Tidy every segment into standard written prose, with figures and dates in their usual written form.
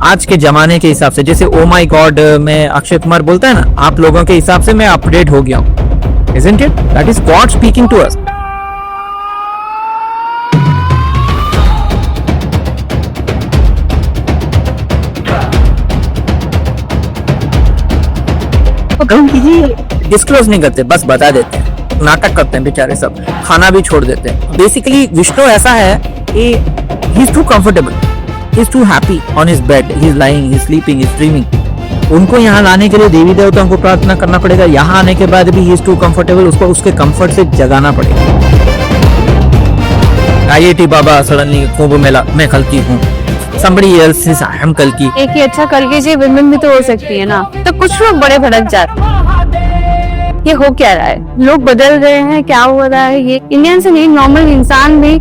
आज के जमाने के हिसाब से, जैसे ओ माई गॉड में अक्षय कुमार बोलता है ना, आप लोगों के हिसाब से मैं अपडेट हो गया हूँ. Isn't it? That is God speaking to us. Disclose नहीं करते, बस बता देते हैं. नाटक करते हैं बेचारे सब, खाना भी छोड़ देते हैं. बेसिकली विष्णु ऐसा है कि he is too comfortable, he is too happy on his bed, he is lying, he is sleeping, he is dreaming. उनको यहाँ लाने के लिए देवी देवताओं को प्रार्थना करना पड़ेगा. यहाँ आने के बाद भी ही इज टू कंफर्टेबल, उसको उसके कंफर्ट से जगाना पड़ेगा. IIT बाबा सडनली कुंभ मेला मैं कल्की हूँ, somebody else is I am कल्की. एक ही अच्छा कल्की जी विमेन भी तो हो सकती है ना. तो कुछ लोग बड़े भड़क जाते हैं. ये हो क्या रहा है? लोग बदल रहे हैं, क्या हो रहा है? ये इंडियन से नहीं, नॉर्मल इंसान भी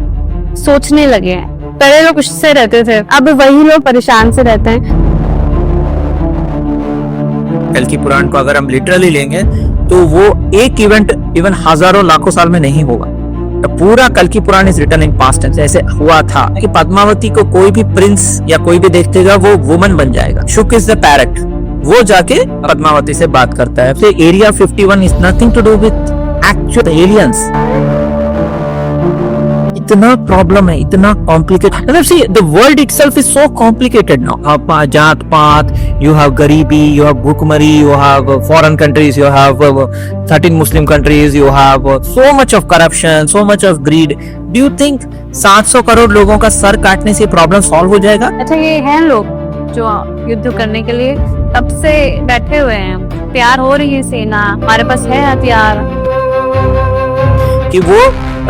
सोचने लगे हैं. पहले लोग उससे रहते थे, अब वही लोग परेशान से रहते हैं. कल्की पुराण को अगर हम लिटरली लेंगे तो वो एक इवेंट इवन हजारों लाखों साल में नहीं होगा. तो पूरा कल्की Purana is written in past tense. ऐसे हुआ था कि पद्मावती को कोई भी प्रिंस या कोई भी देखेगा वो वुमन बन जाएगा. शुक इज द पैरट, वो जाके पद्मावती से बात करता है. तो area 51 is nothing to do with actual aliens. इतना प्रॉब्लम है, इतना कॉम्प्लिकेटेड. मतलब see the world itself is so complicated now. जात पात, यू हैव गरीबी, यू हैव भूखमरी, you have foreign countries, you have 13 Muslim countries, you have so much of corruption, so much of greed. Do you think 700 crore लोगों का sir काटने से problem solve हो जाएगा? अच्छा, ये हैं लोग जो युद्ध करने के लिए तब से बैठे हुए हैं. तैयार हो रही है सेना, हमारे पास है हथियार. कि वो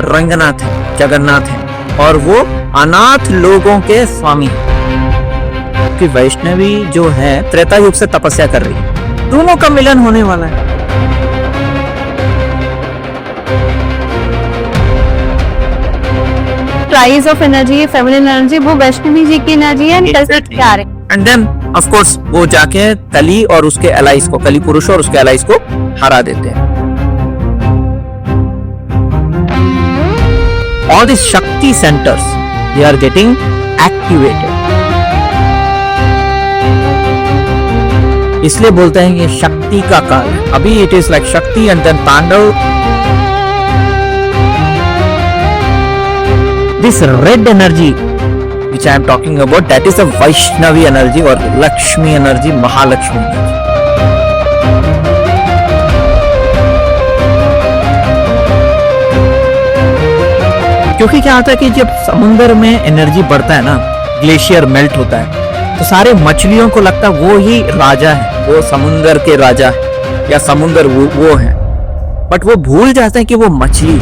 रंगनाथ है, जगन्नाथ है, और वो अनाथ लोगों के स्वामी है. कि वैष्णवी जो है त्रेता युग से तपस्या कर रही है. दोनों का मिलन होने वाला है. Price of energy, feminine energy, वो वैष्णवी जी की एनर्जी है. एंड देन ऑफ कोर्स वो जाके कली और उसके एलाइज को, कली पुरुष और उसके एलाइज को हरा देते हैं. All these Shakti centers, they are getting activated. इसलिए बोलते हैं कि शक्ति का काल. अभी it is like Shakti and then Pandav. This red energy which I am talking about, that is a Vaishnavi energy or Lakshmi energy, Mahalakshmi energy. क्योंकि क्या होता है कि जब समुद्र में एनर्जी बढ़ता है ना, ग्लेशियर मेल्ट होता है, तो सारे मछलियों को लगता है वो ही राजा है, वो समुद्र के राजा है या समुद्र वो है. बट वो भूल जाते हैं कि वो मछली.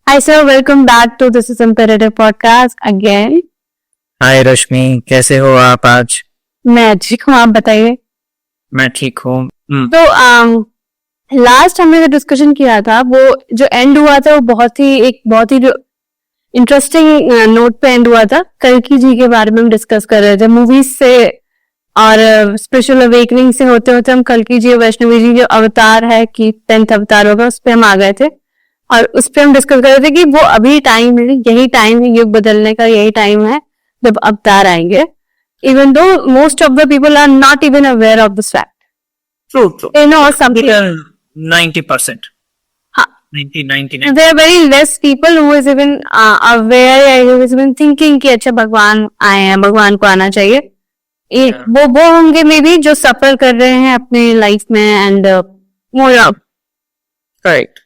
Hi sir, welcome back to This is Imperative podcast again. हाय रश्मि, कैसे हो आप आज? मैं ठीक हूँ, आप बताइए. मैं ठीक हूँ. तो लास्ट हमने जो डिस्कशन किया था, वो जो एंड हुआ था वो बहुत ही इंटरेस्टिंग नोट पे एंड हुआ था. कल्की जी के बारे में हम डिस्कस कर रहे थे. मूवीज से और स्पिरिचुअल अवेकनिंग से होते होते हम कल्की जी और वैष्णवी जी जो अवतार है कि 10th अवतार होगा, उस पे हम आ गए थे. और उस पे हम डिस्कस कर रहे थे कि वो अभी टाइम है, यही टाइम है युग बदलने का, यही टाइम है जब अवतार आएंगे. Even though most of the people are not even aware of this fact. True. They know something. 90%. हाँ. 99. There are very less people who is even aware या who is even thinking कि अच्छा भगवान आए हैं, भगवान को आना चाहिए. वो होंगे मे बी जो सफर कर रहे हैं अपने लाइफ में एंड Correct.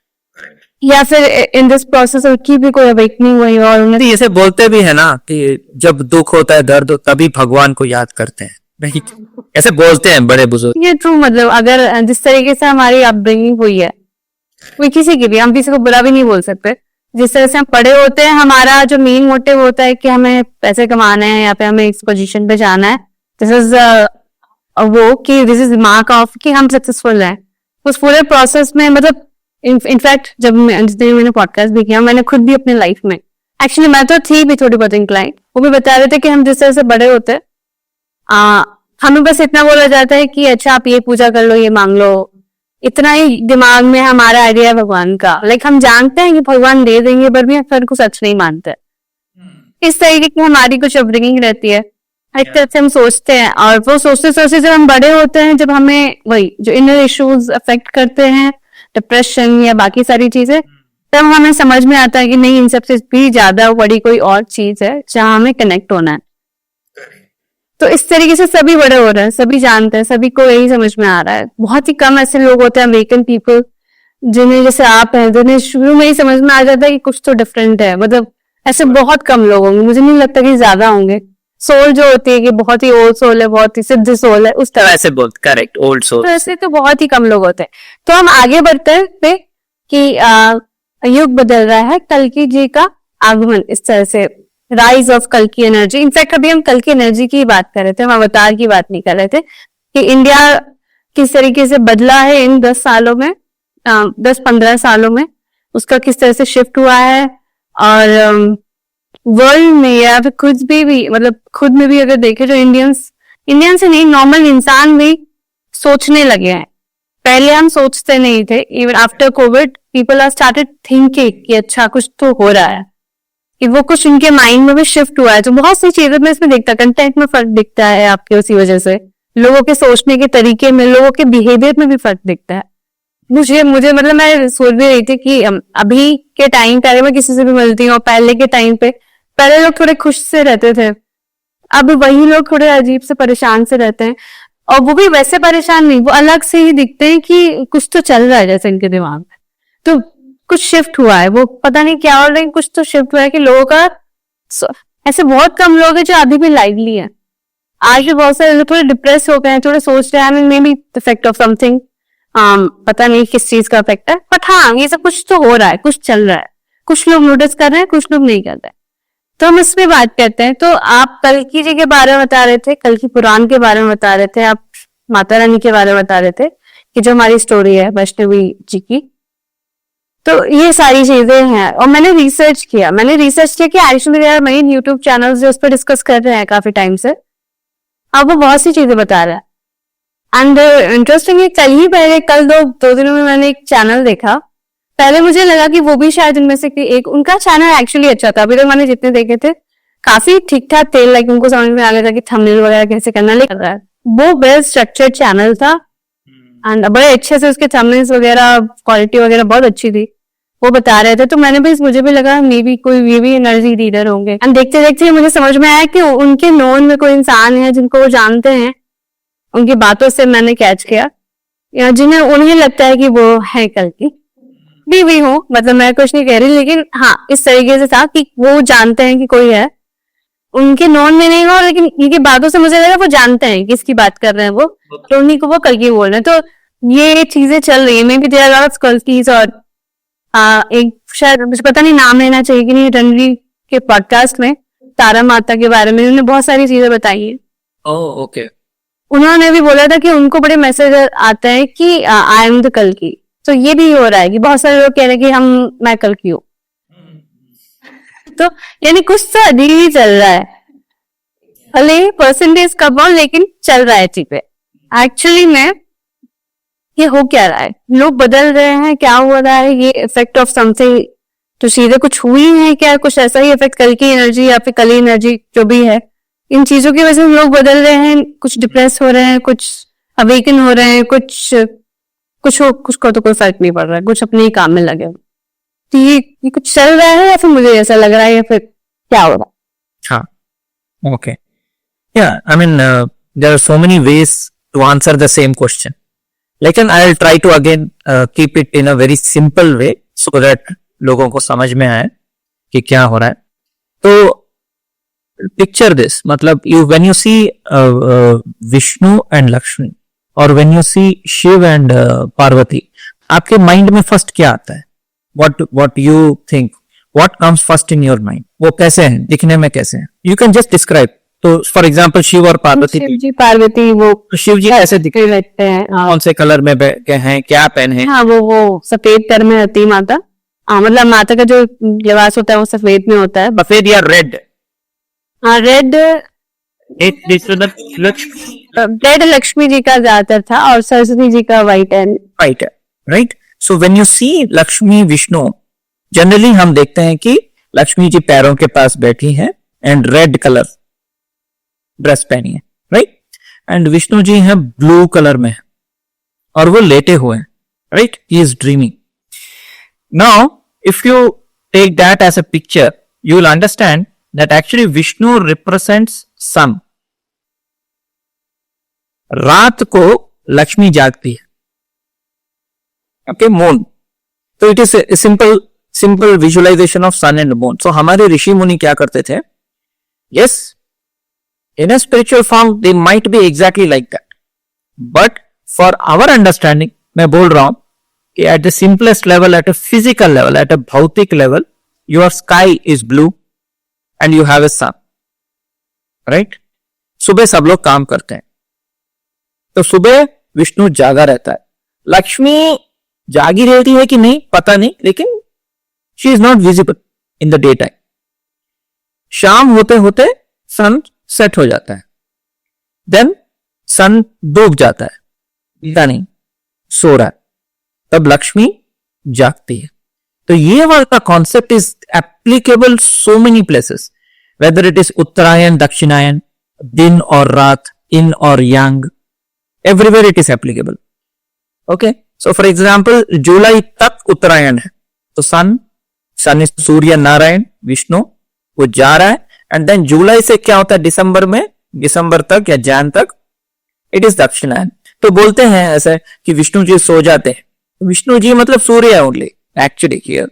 या फिर इन दिस प्रोसेस उनकी भी कोई अवेकनिंग हुई और उन्हें ऐसे बोलते भी है ना कि जब दुख होता है, दर्द, तभी भगवान को याद करते हैं. नहीं, ऐसे बोलते हैं बड़े बुजुर्ग. ये ट्रू. मतलब अगर जिस तरीके से हमारी अपब्रिंगिंग हुई है कोई किसी की भी, हम किसी को बुरा भी नहीं बोल सकते। जिस तरह से हम पढ़े होते हैं, हमारा जो मेन मोटिव होता है कि हमें पैसे कमाने हैं या फिर हमें इस पोजीशन पे जाना है, दिस इज वो कि दिस इज मार्क ऑफ कि हम सक्सेसफुल हैं उस पूरे प्रोसेस में। मतलब इनफैक्ट जब मैंने पॉडकास्ट भी किया, मैंने खुद भी अपने लाइफ में, एक्चुअली मैं तो थी भी थोड़ी बहुत इंक्लाइन, वो भी बता रहे थे कि हम जिस तरह से बड़े होते हैं, हमें बस इतना बोला जाता है कि अच्छा आप ये पूजा कर लो, ये मांग लो, इतना ही दिमाग में हमारा आइडिया है भगवान का। लाइक हम जानते हैं कि भगवान दे देंगे, पर भी हम फिर को सच नहीं मानते। इस तरीके की हमारी कुछ अपब्रिंगिंग रहती है, एक तरह से हम सोचते हैं। और वो सोचते सोचते जब हम बड़े होते हैं, जब हमें वही जो इनर इश्यूज अफेक्ट करते हैं, डिप्रेशन या बाकी सारी चीजें, तब हमें समझ में आता है कि नहीं, इन सबसे भी ज्यादा बड़ी कोई और चीज है जहां हमें कनेक्ट होना है। तो इस तरीके से सभी बड़े हो रहे हैं, सभी जानते हैं, सभी को यही समझ में आ रहा है। बहुत ही कम ऐसे लोग होते हैं अमेरिकन पीपल जिन्हें, जैसे आप हैं, जिन्हें शुरू में ही समझ में आ जाता है कि कुछ तो डिफरेंट है। मतलब ऐसे बहुत कम लोग होंगे, मुझे नहीं लगता कि ज्यादा होंगे। सोल जो होती है कि बहुत ही ओल्ड सोल है, बहुत ही सिद्ध सोल है, उस तरह ऐसे बोल, करेक्ट, ओल्ड सोल। तो ऐसे तो बहुत ही कम लोग होते हैं। तो हम आगे बढ़ते हैं पे कि युग बदल रहा है, कल्कि जी का आगमन, इस तरह से राइज ऑफ कल्कि एनर्जी। इनफैक्ट अभी हम कल्कि एनर्जी की बात कर रहे थे, हम अवतार की बात नहीं कर रहे थे कि इंडिया किस तरीके से बदला है इन 10 सालों में, 10-15 सालों में, उसका किस तरह से शिफ्ट हुआ है। और वर्ल्ड में या फिर खुद भी मतलब खुद में भी अगर देखें तो इंडियन से नहीं, नॉर्मल इंसान भी सोचने लगे हैं। पहले हम सोचते नहीं थे। Even after covid people are started thinking कि अच्छा कुछ तो हो रहा है, कि वो कुछ उनके माइंड में भी शिफ्ट हुआ है। तो बहुत सी चीजें में इसमें दिखता है, कंटेंट में फर्क दिखता है आपके, उसी वजह से लोगों के सोचने के तरीके में, लोगों के बिहेवियर में भी फर्क दिखता है। मुझे मतलब मैं सोच भी रही थी कि अभी के टाइम पे अगर मैं किसी से भी मिलती हूँ, पहले के टाइम पे, पहले लोग थोड़े खुश से रहते थे, अब वही लोग थोड़े अजीब से परेशान से रहते हैं। और वो भी वैसे परेशान नहीं, वो अलग से ही दिखते हैं कि कुछ तो चल रहा है जैसे इनके दिमाग में, तो कुछ शिफ्ट हुआ है। वो पता नहीं क्या, और लेकिन कुछ तो शिफ्ट हुआ है कि लोगों का, ऐसे बहुत कम लोग हैं जो अभी भी लाइवली है। आज भी बहुत सारे लोग थोड़े डिप्रेस हो गए हैं, थोड़े सोच रहे हैं may be effect of something, पता नहीं किस चीज का इफेक्ट है, बट हाँ ये सब कुछ तो हो रहा है, कुछ चल रहा है। कुछ लोग नोटिस कर रहे हैं, कुछ लोग नहीं कर रहे हैं। तो हम इस पे बात करते हैं। तो आप कल्कि जी के बारे में बता रहे थे, कल्कि पुराण के बारे में बता रहे थे, आप माता रानी के बारे में बता रहे थे कि जो हमारी स्टोरी है वैष्णवी जी की। तो ये सारी चीजें हैं। और मैंने रिसर्च किया कि एक्चुअली यार मेन यूट्यूब चैनल जो उस पर डिस्कस कर रहे हैं काफी टाइम से, अब वो बहुत सी चीजें बता रहा है। एंड इंटरेस्टिंग है, कल दो दिनों में मैंने एक चैनल देखा। पहले मुझे लगा कि वो भी शायद उनमें से एक, उनका चैनल एक्चुअली अच्छा था। अभी तक मैंने जितने देखे थे काफी ठीक ठाक थे, लाइक उनको समझ में आ गया था कि थंबनेल वगैरह कैसे करना, लेकिन वो वेल स्ट्रक्चर्ड चैनल था एंड बड़े अच्छे से उसके थंबनेल्स वगैरह, क्वालिटी वगैरह बहुत अच्छी थी। वो बता रहे थे, तो मुझे भी लगा मे बी कोई ये भी एनर्जी रीडर होंगे। एंड देखते देखते मुझे समझ में आया कि उनके नोन में कोई इंसान है जिनको वो जानते हैं, उनकी बातों से मैंने कैच किया, या जिन्हें उन्हें लगता है कि वो है कल्कि भी हूँ। मतलब मैं कुछ नहीं कह रही, लेकिन हाँ इस तरीके से था कि वो जानते हैं कि कोई है, उनके नॉन में नहीं हो, लेकिन इनकी बातों से मुझे लगा वो जानते हैं किसकी बात कर रहे हैं वो, तो उन्हीं को वो कल्कि बोल रहे हैं। तो ये चीजें चल रही है। May be there are Kalkis. और एक शायद मुझे पता नहीं नाम लेना चाहिए कि नहीं, रणवीर के पॉडकास्ट में तारा माता के बारे में उन्होंने बहुत सारी चीजें बताई है। Oh okay. उन्होंने भी बोला था कि उनको बड़े मैसेज आता है कि आई एम द कल्कि। तो ये भी हो रहा है कि बहुत सारे लोग कह रहे हैं कि मैं कल्कि हूँ। तो यानी कुछ तो अजीब ही चल रहा है, भले परसेंटेज कम हो लेकिन चल रहा है चीजें। एक्चुअली में ये हो क्या रहा है, लोग बदल रहे हैं, क्या हो रहा है, ये इफेक्ट ऑफ समथिंग तो चीजें कुछ हुई है क्या, कुछ ऐसा ही इफेक्ट कल की एनर्जी या फिर कली एनर्जी जो भी है, इन चीजों की वजह से लोग बदल रहे हैं, कुछ डिप्रेस हो रहे हैं, कुछ अवेकन हो रहे हैं, कुछ को तो कोई फर्क नहीं पड़ रहा है, कुछ अपने ही काम में लगे। तो ये कुछ चल रहा है या फिर मुझे ऐसा लग रहा है या फिर क्या हो रहा है? हाँ, okay. Yeah, I mean, there are so many ways to answer the same question. लेकिन I'll try to again keep it in a very simple way so that लोगों को समझ में आए कि क्या हो रहा है। तो picture this, मतलब when you see Vishnu and Lakshmi, or when you see Shiv and Parvati, आपके माइंड में फर्स्ट क्या आता है? what you think, what comes first in your mind? वो कैसे हैं, दिखने में कैसे हैं? You can just describe. तो फॉर एग्जाम्पल शिव और पार्वती, शिव जी पार्वती वो तो शिव जी कैसे दिखते रहते हैं, कौन से कलर में हैं, क्या पहने हैं? हाँ वो सफेद कर में रहती है माता। मतलब माता का जो लिबास होता है वो सफेद में होता है। सफेद या रेड? हाँ रेड, लक्ष्मी रेड लक्ष्मी जी का ज्यादातर था और सरस्वती जी का व्हाइट एंड राइट है, right. So when you see Lakshmi Vishnu, generally हम देखते हैं कि लक्ष्मी जी पैरों के पास बैठी हैं एंड रेड कलर ड्रेस पहनी है, राइट। एंड विष्णु जी हैं ब्लू कलर में और वो लेटे हुए हैं, right. He is dreaming. Now if you take that as a picture, you will understand that actually Vishnu represents sun. रात को लक्ष्मी जागती है, ओके, मून। तो it is simple visualization of sun and moon. So हमारे ऋषि मुनि क्या करते थे? Yes, in a spiritual form they might be exactly like that, but for our understanding मैं बोल रहा हूं कि at the simplest level, at a physical level, at a भौतिक level, your sky is blue and you have a sun, right? सुबह सब लोग काम करते हैं, तो सुबह विष्णु जागा रहता है। लक्ष्मी जागी रहती है कि नहीं पता नहीं, लेकिन she is not visible in the day time. शाम होते होते सन सेट हो जाता है, देन सन डूब जाता है, पता नहीं, सो रहा है, तब लक्ष्मी जागती है। तो ये वाला concept is applicable so many places, whether it is Uttarayan, Dakshinayan, दिन और रात, इन और yang, everywhere it is applicable. Okay, so for example जुलाई तक उत्तरायण है, तो सन इज सूर्य नारायण विष्णु, वो जा रहा है, एंड देन जुलाई से क्या होता है दिसंबर में, दिसंबर तक या जैन तक इट इज दक्षिणायन। तो बोलते हैं ऐसे कि विष्णु जी सो जाते हैं, विष्णु जी मतलब सूर्य only actually here,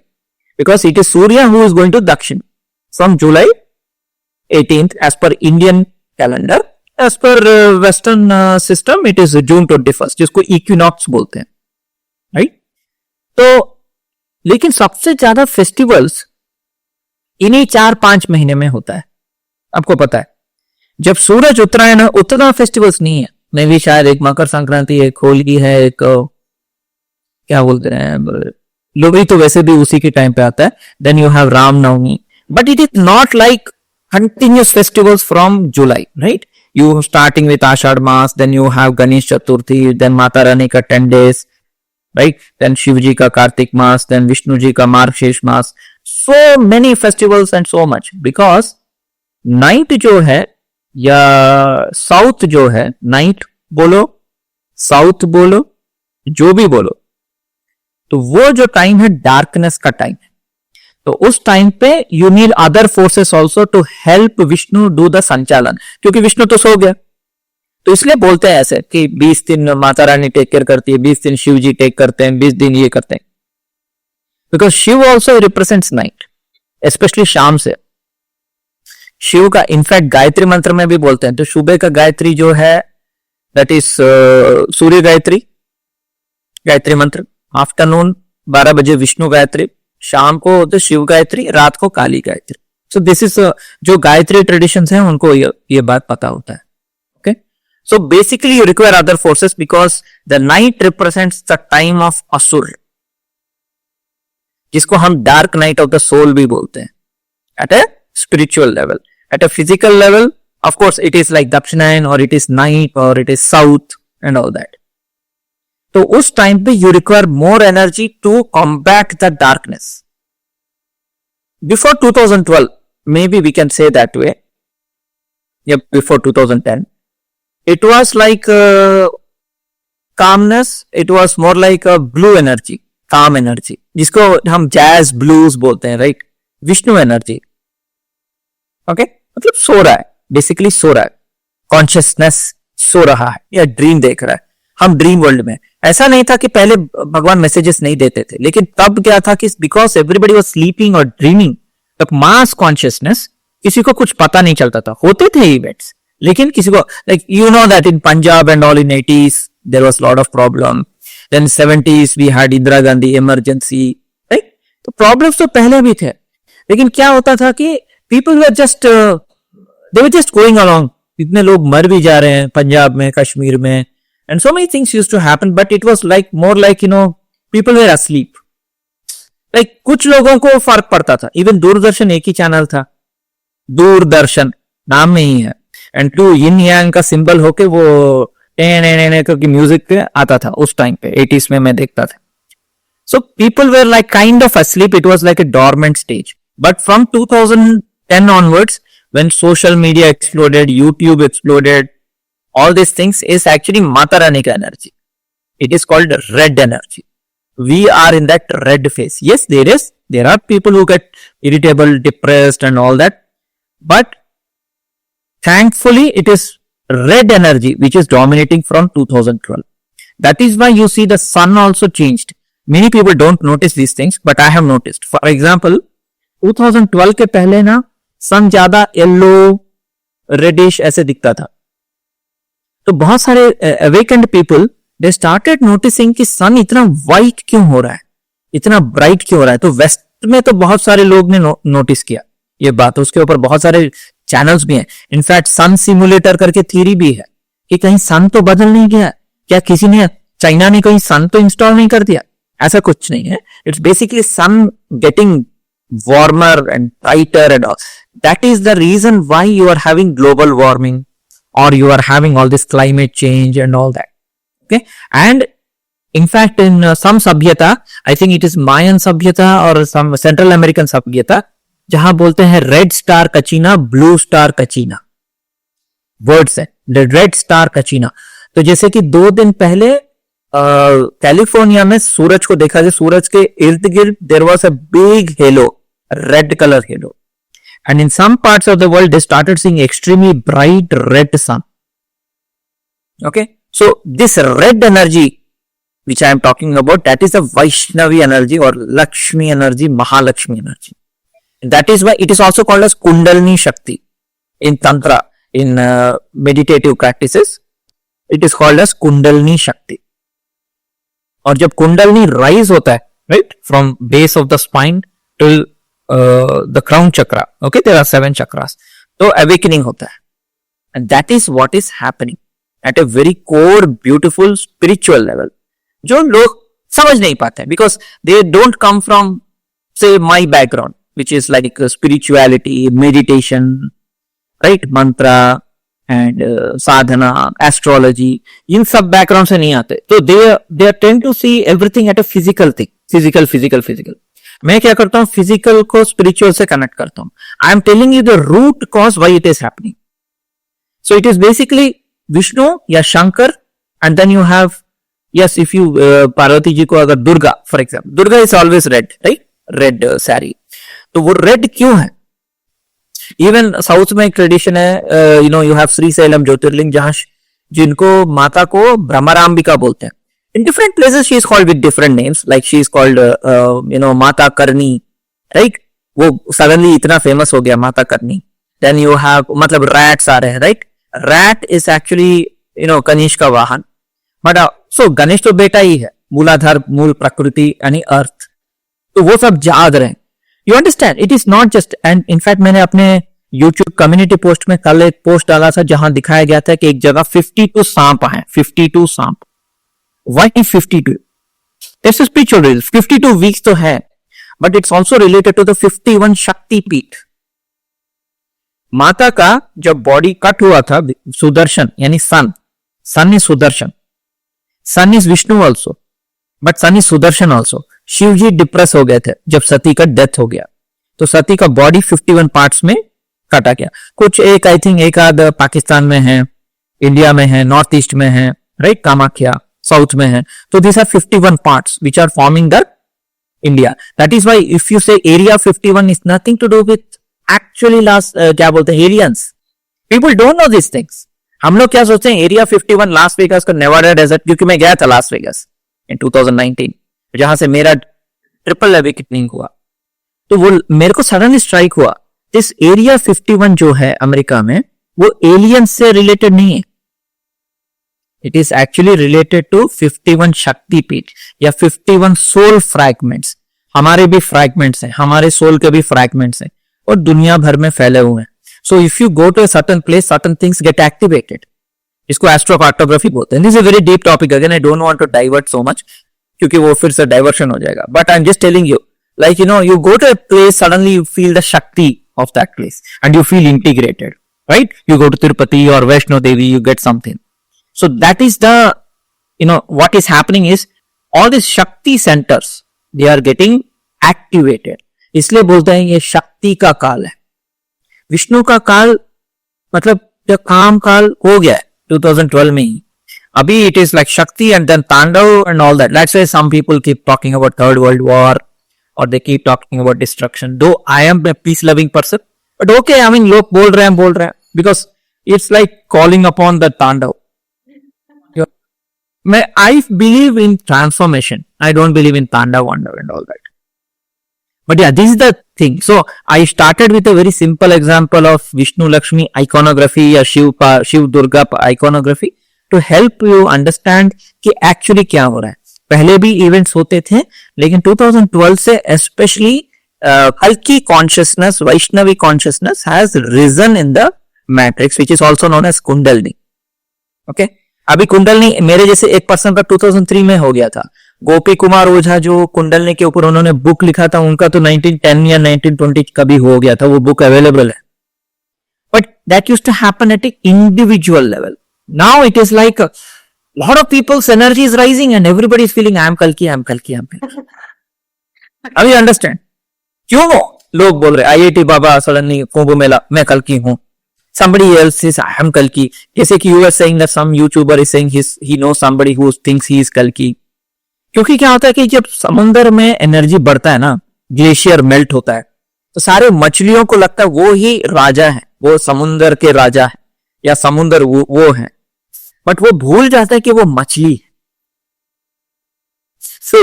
because it is Surya who is going to Dakshin from July 18th as per Indian calendar, as per Western system it is June 21st, जिसको equinox बोलते हैं, right? तो लेकिन सबसे ज्यादा फेस्टिवल्स इन्हीं 4-5 महीने में होता है। आपको पता है जब सूरज उत्तरायण है उतना फेस्टिवल्स नहीं है, मैं भी शायद एक मकर संक्रांति, एक होली है, एक क्या बोलते हैं लोहड़ी, तो वैसे भी उसी के टाइम पे आता है। Then you have Ram Navami, but it is not like continuous festivals from July, right? You starting with Ashadh maas, then you have Ganesh Chaturthi, then Mata Rani का 10 days, right? Then Shiv ji का कार्तिक मास, देन विष्णु जी का Margashirsha maas, so many festivals and so much, because night जो है या south जो है, night बोलो, south बोलो, जो भी बोलो, तो वो जो टाइम है डार्कनेस का टाइम है। तो उस टाइम पे you need other forces also to help Vishnu do the संचालन, क्योंकि विष्णु तो सो गया। तो इसलिए बोलते हैं ऐसे कि 20 दिन माता रानी टेक केयर करती है, 20 दिन शिव जी टेक करते हैं, 20 दिन ये करते हैं, because Shiv also represents night, specially शाम से। शिव का इनफैक्ट गायत्री मंत्र में भी बोलते हैं, तो सुबह का गायत्री जो है दैट इज सूर्य गायत्री, गायत्री मंत्र, आफ्टरनून 12 बजे विष्णु गायत्री, शाम को होते शिव गायत्री, रात को काली गायत्री। सो दिस इज जो गायत्री ट्रेडिशंस हैं उनको ये बात पता होता है। Okay, so basically you require other forces because the night represents the time of asur, जिसको हम dark night of the soul भी बोलते हैं at a spiritual level. At a physical level of course it is like Dakshinayan और it is night और it is south and all that. तो उस time पे you require more energy to combat the darkness. Before 2012 may B we can say that way, या before 2010 it was like calmness, it was more like a blue energy, calm energy, जिसको हम jazz blues बोलते हैं, right? Vishnu energy, okay, मतलब सो रहा है, basically so रहा है, कॉन्शियसनेस सो रहा है या ड्रीम देख रहा है। हम ड्रीम वर्ल्ड में, ऐसा नहीं था कि पहले भगवान मैसेजेस नहीं देते थे, लेकिन तब क्या था कि बिकॉज एवरीबडी वाज स्लीपिंग और ड्रीमिंग, तब मास कॉन्शियसनेस, किसी को कुछ पता नहीं चलता था। होते थे इवेंट्स, लेकिन किसी को, like you know that in Punjab and all in 80s there was lot of problem, then 70s we had Indira Gandhi emergency, right? तो प्रॉब्लम्स तो पहले भी थे, लेकिन क्या होता था कि people were just they were just going along. इतने लोग मर भी जा रहे हैं पंजाब में, कश्मीर में, and so many things used to happen, but it was like more like people were asleep. Like कुछ लोगों को फर्क पड़ता था. इवन दूरदर्शन एक ही चैनल था, दूरदर्शन नाम में ही है, एंड टू यिन यांग का सिंबल होके वो करके म्यूजिक पे आता था उस टाइम पे 80s में मैं देखता था. So people were like kind of asleep. It was like a dormant stage. But from 2010 onwards, when social media exploded, YouTube exploded, all these things is actually Mata Rani ka energy. It is called red energy. We are in that red phase. Yes, there are people who get irritable, depressed and all that. But thankfully, it is red energy which is dominating from 2012. That is why you see the sun also changed. Many people don't notice these things, but I have noticed. For example, 2012 के पहले ना सन ज्यादा yellow reddish ऐसे दिखता था. तो बहुत सारे awakened people they started noticing कि सन इतना वाइट क्यों हो रहा है, इतना ब्राइट क्यों हो रहा है. तो वेस्ट में तो बहुत सारे लोग ने नोटिस किया ये बात. उसके ऊपर बहुत सारे चैनल्स भी हैं. इनफैक्ट सन सिमुलेटर करके थ्योरी भी है कि कहीं सन तो बदल नहीं गया, क्या किसी ने, चाइना ने कहीं सन तो इंस्टॉल नहीं कर दिया. ऐसा कुछ नहीं है. It's basically sun getting warmer and tighter and all. That is the reason why you are having global warming और you are having all this climate change and all that. Okay, and in fact in some sabhyata, I think it is Mayan sabhyata or some Central American sabhyata, जहां बोलते हैं red star kachina, blue star kachina, words है red star kachina. तो जैसे कि 2 दिन पहले California में सूरज को देखा जाए, सूरज के इर्द गिर्द there was a big halo, red colour halo, and in some parts of the world they started seeing extremely bright red sun. Okay, so this red energy which I am talking about, that is a Vaishnavi energy or Lakshmi energy, Mahalakshmi energy. That is why it is also called as Kundalini Shakti in Tantra, in meditative practices. It is called as Kundalini Shakti. और जब kundalini rise होता है, right, from base of the spine till the crown chakra, okay, there are 7 chakras. तो awakening होता है, and that is what is happening at a very core, beautiful, spiritual level. जो लोग समझ नहीं पाते हैं because they don't come from say my background which is like spirituality, meditation, right, mantra and sadhana, astrology, इन सब background से नहीं आते. तो they tend to see everything at a physical thing, physical. मैं क्या करता हूँ, physical को spiritual से connect करता हूँ. I am telling you the root cause why it is happening. So it is basically Vishnu या Shankar, and then you have yes, if you Parvati ji को अगर Durga for example, Durga is always red, right, red sari. तो वो red क्यों है? Even south में एक tradition है, यू हैव श्रीशैलम ज्योतिर्लिंग, जहां जिनको माता को ब्रह्मराम्बिका बोलते हैं. In different places she is called with different names, like she is called माता करनी, राइट. वो सडनली इतना फेमस हो गया माता करनी. देन यू हैव, मतलब रैट्स आ रहे हैं, right. Rat is actually Kanishk का वाहन. बट सो गणेश तो बेटा ही है, मूलाधार, मूल प्रकृति यानी अर्थ. तो वो सब याद रहे. You understand, it is not just. And in fact मैंने अपने यूट्यूब कम्युनिटी पोस्ट में कल एक पोस्ट डाला था जहां दिखाया गया था कि एक जगह 52 सांप हैं, 52 सांप. Why 52? That's a spiritual reason. 52 weeks तो है, but it's also related to the 51 Shakti पीठ. माता का जब बॉडी कट हुआ था, सुदर्शन यानी sun is Sudarshan, sun is Vishnu also, but sun is Sudarshan also. Shiv ji depress हो गए थे जब सती का डेथ हो गया, तो सती का बॉडी 51 पार्ट्स में काटा गया. कुछ एक आई थिंक एक आध पाकिस्तान में है, इंडिया में है, नॉर्थ ईस्ट में है, राइट, कामाख्या साउथ में है. तो these are 51 parts which are forming the India. That is why if you say area 51 is nothing to do with actually last, क्या बोलते हैं, aliens. People don't know this things. हम लोग क्या सोचते हैं, एरिया 51 लास वेगास का Nevada desert, क्योंकि मैं गया था लास वेगास इन 2019, जहां से मेरा ट्रिपल अवेकनिंग हुआ. तो वो मेरे को सडनली स्ट्राइक हुआ, दिस एरिया 51 जो है अमेरिका में, वो एलियंस से रिलेटेड नहीं है. It is actually related to 51 Shakti पीठ या 51 सोल फ्रैगमेंट्स. हमारे भी फ्रैगमेंट्स हैं, हमारे सोल के भी फ्रैगमेंट्स हैं और दुनिया भर में फैले हुए हैं. So if you go to a certain place, certain things get activated. इसको एस्ट्रोकार्टोग्राफी बोलते हैं. This is a very deep topic. Again I don't want to divert so much क्योंकि वो फिर से डाइवर्शन हो जाएगा. But I am just telling you, like, you know, you go to a place, suddenly you feel the shakti of that place and you feel integrated, right? You go to Tirupati or Vaishno Devi, you get something. So that is the, you know, what is happening is all these shakti centers, they are getting activated. इसलिए बोलते हैं ये शक्ति का काल है. विष्णु का काल मतलब जो काम काल हो गया है 2012 में ही. अभी it is like Shakti and then Tandav and all that. That's why some people keep talking about Third World War or they keep talking about destruction. Though I am a peace loving person, but okay, I mean लोग बोल रहे हैं because it's like calling upon the Tandav. I believe in transformation. I don't believe in Tandav and all that. But yeah, this is the thing. So I started with a very simple example of Vishnu Lakshmi iconography or Shiv Durga iconography to help you understand कि actually क्या हो रहा है. पहले भी events होते थे लेकिन 2012 से स्पेशली कल्की consciousness, Vaishnavi consciousness has risen in the matrix which is also known as Kundalini. Okay, अभी कुंडलनी मेरे जैसे एक पर्सन का 2003 में हो गया था. गोपी कुमार ओझा जो कुंडलनी के ऊपर उन्होंने बुक लिखा था, उनका तो 1910 या 1920 का भी हो गया था. वो बुक अवेलेबल है. But that used to happen at a individual level. Now it is like lot of people's energy is rising and everybody is feeling I am Kalki. Now you understand क्यों लोग बोल रहे IIT बाबा suddenly Kumbh Mela मैं कल्की हूं. Somebody else says I am Kalki. जैसे कि you are saying that some YouTuber is saying he knows somebody who thinks he is Kalki. क्योंकि क्या होता है कि जब समुद्र में एनर्जी बढ़ता है ना, ग्लेशियर मेल्ट होता है, तो सारे मछलियों को लगता है वो ही राजा है, वो समुद्र के राजा है या समुद्र वो है. बट वो भूल जाता है कि वो मछली है. So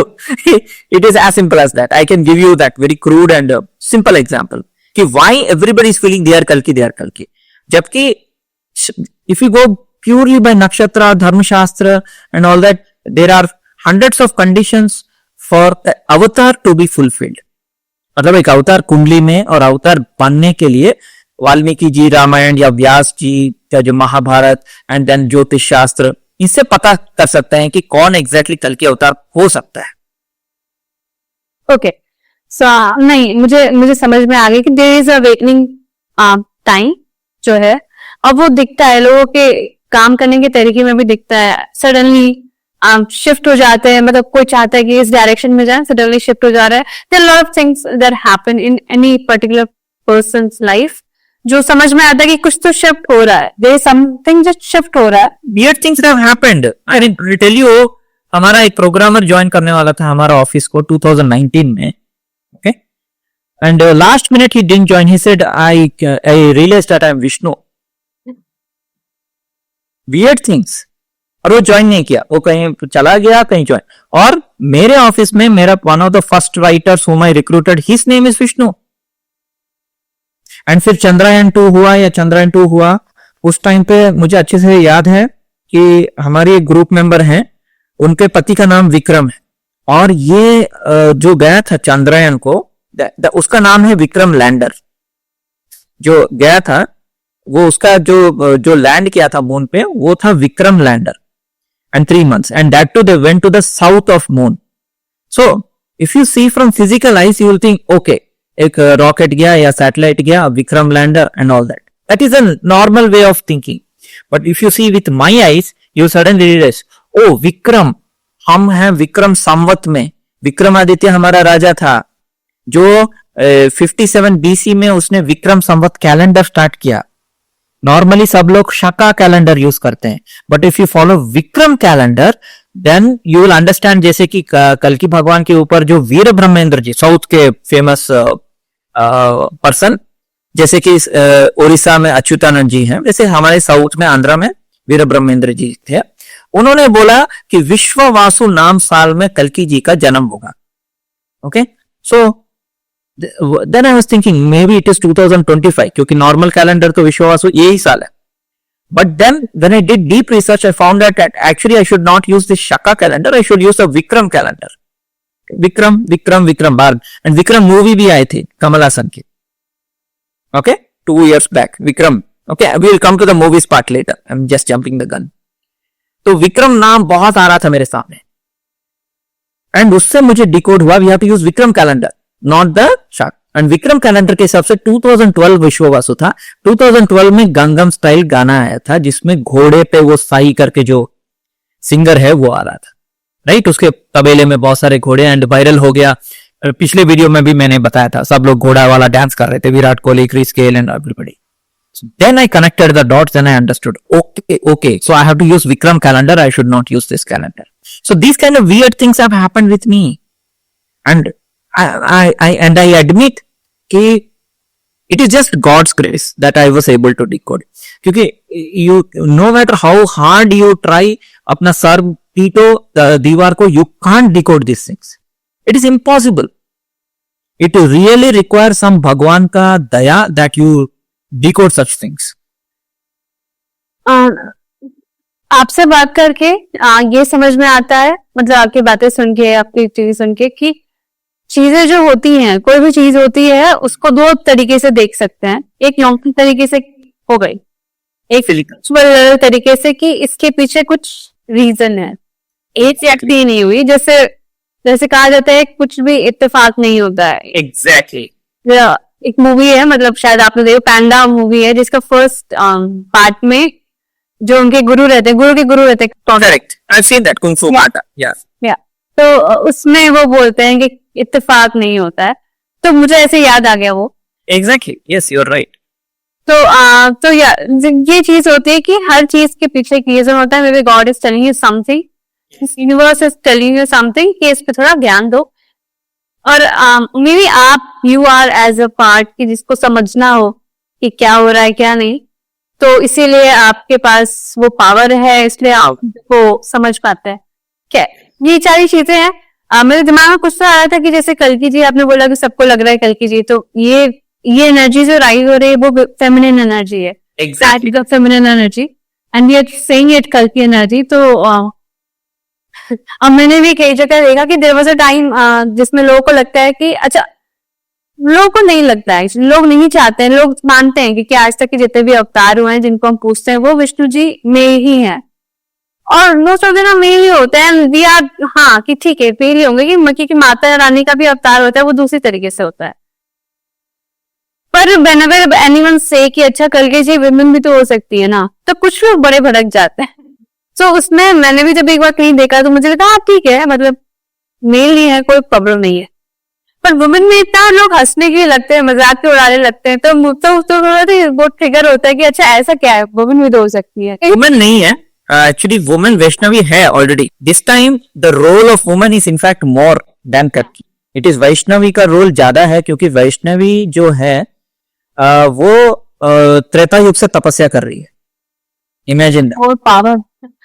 it is as simple as that. I can give you that very crude and simple example कि why everybody is feeling they are Kalki. जबकि if you go purely by nakshatra, dharmashastra and all that, there are hundreds of conditions for the avatar to be fulfilled. मतलब एक अवतार कुंडली में और अवतार बनने के लिए वाल्मीकि जी रामायण या व्यास जी या जो महाभारत एंड देन ज्योतिष शास्त्र, इससे पता कर सकते हैं कि कौन एग्जैक्टली कल के अवतार हो सकता है. ओके, सो नहीं, मुझे समझ में आ गया कि देयर इज अवेकनिंग टाइम जो है. अब वो दिखता है, लोगों के काम करने के तरीके में भी दिखता है. सडनली शिफ्ट हो जाते हैं, मतलब कोई चाहता है कि इस डायरेक्शन में जाए, सडनली शिफ्ट हो जा रहा है. There are lot of things that happen in any particular person's life जो समझ में आता है कि कुछ तो शिफ्ट हो रहा है. There is something just shift हो रहा है. Weird things have happened. I didn't tell you, हमारा एक प्रोग्रामर ज्वाइन करने वाला था हमारा ऑफिस को 2019 में. Okay, and last minute he didn't join. He said I realised that I am Vishnu. Weird things. और वो ज्वाइन नहीं किया, वो कहीं चला गया, कहीं ज्वाइन. और मेरे ऑफिस में मेरा one of the first writers whom I recruited, his name is Vishnu. And फिर चंद्रयान 2 हुआ. उस टाइम पे मुझे अच्छे से याद है कि हमारी एक ग्रुप मेंबर हैं, उनके पति का नाम विक्रम है. और ये जो गया था चंद्रयान को, उसका नाम है विक्रम लैंडर. जो गया था वो उसका जो लैंड किया था मून पे, वो था Vikram lander. And 3 months and that too they went to the south of moon. So if you see from physical eyes you will think okay, एक रॉकेट गया या सैटेलाइट गया, Vikram lander and all that. That is a normal way of thinking. But if you see with my eyes you suddenly realise, oh Vikram, हम हैं विक्रम संवत में. विक्रमादित्य हमारा राजा था जो 57 BC में उसने विक्रम संवत कैलेंडर स्टार्ट किया. नॉर्मली सब लोग शका कैलेंडर यूज करते हैं, but if you follow Vikram calendar then you will understand. जैसे कि कल्की भगवान के ऊपर जो वीर ब्रह्मेंद्र जी, साउथ के फेमस पर्सन, जैसे कि उड़ीसा में अच्युतानंद जी हैं, जैसे हमारे साउथ में आंध्रा में वीर ब्रह्मेंद्र जी थे. उन्होंने बोला कि विश्ववासु नाम साल में कल्की जी का जन्म होगा. Okay, so then I was thinking may be it is 2025, क्योंकि नॉर्मल कैलेंडर तो विश्ववासु यही साल है. But then when I did deep research, I found that actually I should not use this Shaka calendar. I should use a Vikram calendar. Vikram bar, and Vikram movie भी आई थी कमल हासन की. Okay, 2 years back, Vikram. Okay, we will come to the movies part later. I'm just jumping the gun. तो विक्रम नाम बहुत आ रहा था मेरे सामने, एंड उससे मुझे डिकोड हुआ we have to use Vikram calendar, not the Shaka. And Vikram calendar के हिसाब से 2012 विश्व वासु था. 2012 में गंगम स्टाइल गाना आया था जिसमें घोड़े पे वो साई करके जो सिंगर है वो आ रहा था, राइट. उसके तबेले में बहुत सारे घोड़े, एंड वायरल हो गया. पिछले वीडियो में भी मैंने बताया था, सब लोग घोड़ा वाला डांस कर रहे थे, Virat Kohli, Chris Gayle and everybody. Then I connected the dots and I understood. Okay. So I have to use Vikram calendar. I should not use this calendar. So these kind of weird things have happened with me, and I admit that it is just God's grace that I was able to decode. क्योंकि you, no matter how hard you try, अपना sir पीटो दीवार को, you can't decode these things. It is impossible. It really requires some भगवान का दया that you decode such things. आपसे बात करके ये समझ में आता है, मतलब आपकी बातें सुन के, आपकी चीजें सुन के, कि चीजें जो होती हैं, कोई भी चीज होती है उसको दो तरीके से देख सकते हैं. एक लॉजिकल तरीके से हो गई, एक स्पिरिचुअल तरीके से कि इसके पीछे कुछ रीजन है. एक व्यक्ति नहीं हुई, जैसे कहा जाता है कुछ भी इत्तेफाक नहीं होता है. Exactly. एक मूवी है, मतलब शायद आपने देखा, पैंडा मूवी है, जिसका फर्स्ट पार्ट में जो उनके गुरु रहते हैं, गुरु के गुरु रहते हैं. Correct. I've seen that Kung Fu Panda. Yeah. तो उसमें वो बोलते हैं कि इत्तेफाक नहीं होता है, तो मुझे ऐसे याद आ गया वो. Exactly. Yes, you're right. तो ये चीज होती है कि हर चीज के पीछे एक रीजन होता है. मे be God is telling you something, universe is telling you something, कि इस पे थोड़ा ज्ञान दो. और मे बी आप, you are as a part कि जिसको समझना हो कि क्या हो रहा है क्या नहीं, तो इसीलिए आपके पास वो पावर है, इसलिए आप वो समझ पाते हैं. क्या ये सारी चीजें हैं. मेरे दिमाग में कुछ तो आ रहा था कि जैसे कल्कि जी, आपने बोला कि सबको लग रहा है कल्कि जी, तो ये एनर्जी जो राइज हो रही है वो फेमिनिन एनर्जी है. Exactly. Feminine energy, and we are saying it कल्कि एनर्जी. तो अब मैंने भी कई जगह देखा कि देयर वाज अ टाइम जिसमें लोगों को लगता है कि, अच्छा, लोगों को नहीं लगता है, लोग नहीं चाहते हैं, लोग मानते हैं कि आज तक के जितने भी अवतार हुए हैं जिनको हम पूछते हैं वो विष्णु जी में ही हैं, और मोस्ट ऑफ देम मेल ही होते हैं. वी आर, हाँ, कि ठीक है मेल ही होंगे, कि मक्की की माता रानी का भी अवतार होता है, वो दूसरी तरीके से होता है. पर व्हेनेवर एनीवन से कि अच्छा कल्कि जी विमेन भी तो हो सकती है ना, तो कुछ लोग बड़े भड़क जाते हैं. तो उसमें मैंने भी जब एक बार कहीं देखा तो मुझे लगा ठीक है, मतलब मेल नहीं है, कोई प्रॉब्लम नहीं है. पर वुमेन में इतना लोग हंसने के लिए लगते हैं, मजाक के उड़ाने लगते हैं, तो वो ट्रिगर होता है कि अच्छा ऐसा क्या है, वुमेन भी तो हो सकती है. वुमेन नहीं है, एक्चुअली वुमेन वैष्णवी है already. This time the role of women is in fact more than कल्कि. इट इज वैष्णवी का रोल ज्यादा है, क्योंकि वैष्णवी जो है वो त्रेता युग से तपस्या कर रही है. Imagine that. और power.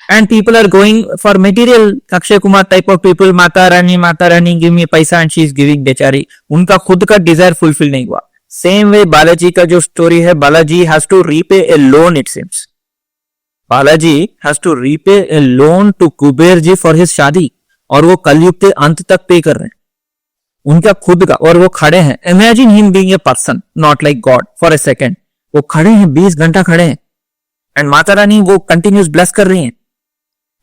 And people are going for material, Akshay Kumar type of people, Mata Rani give me पैसा, and she is giving बेचारी. उनका खुद का डिजायर फुलफिल नहीं हुआ. सेम वे बालाजी का जो स्टोरी है, Balaji has to repay a loan. It seems Balaji has to repay a loan to Kuber ji for his शादी, और वो कलयुग के अंत तक पे कर रहे हैं उनका खुद का, और वो खड़े हैं. Imagine him being a person, not like God for a second. वो खड़े हैं, 20 घंटा खड़े हैं, एंड माता रानी वो कंटिन्यूस ब्लेस कर रही हैं,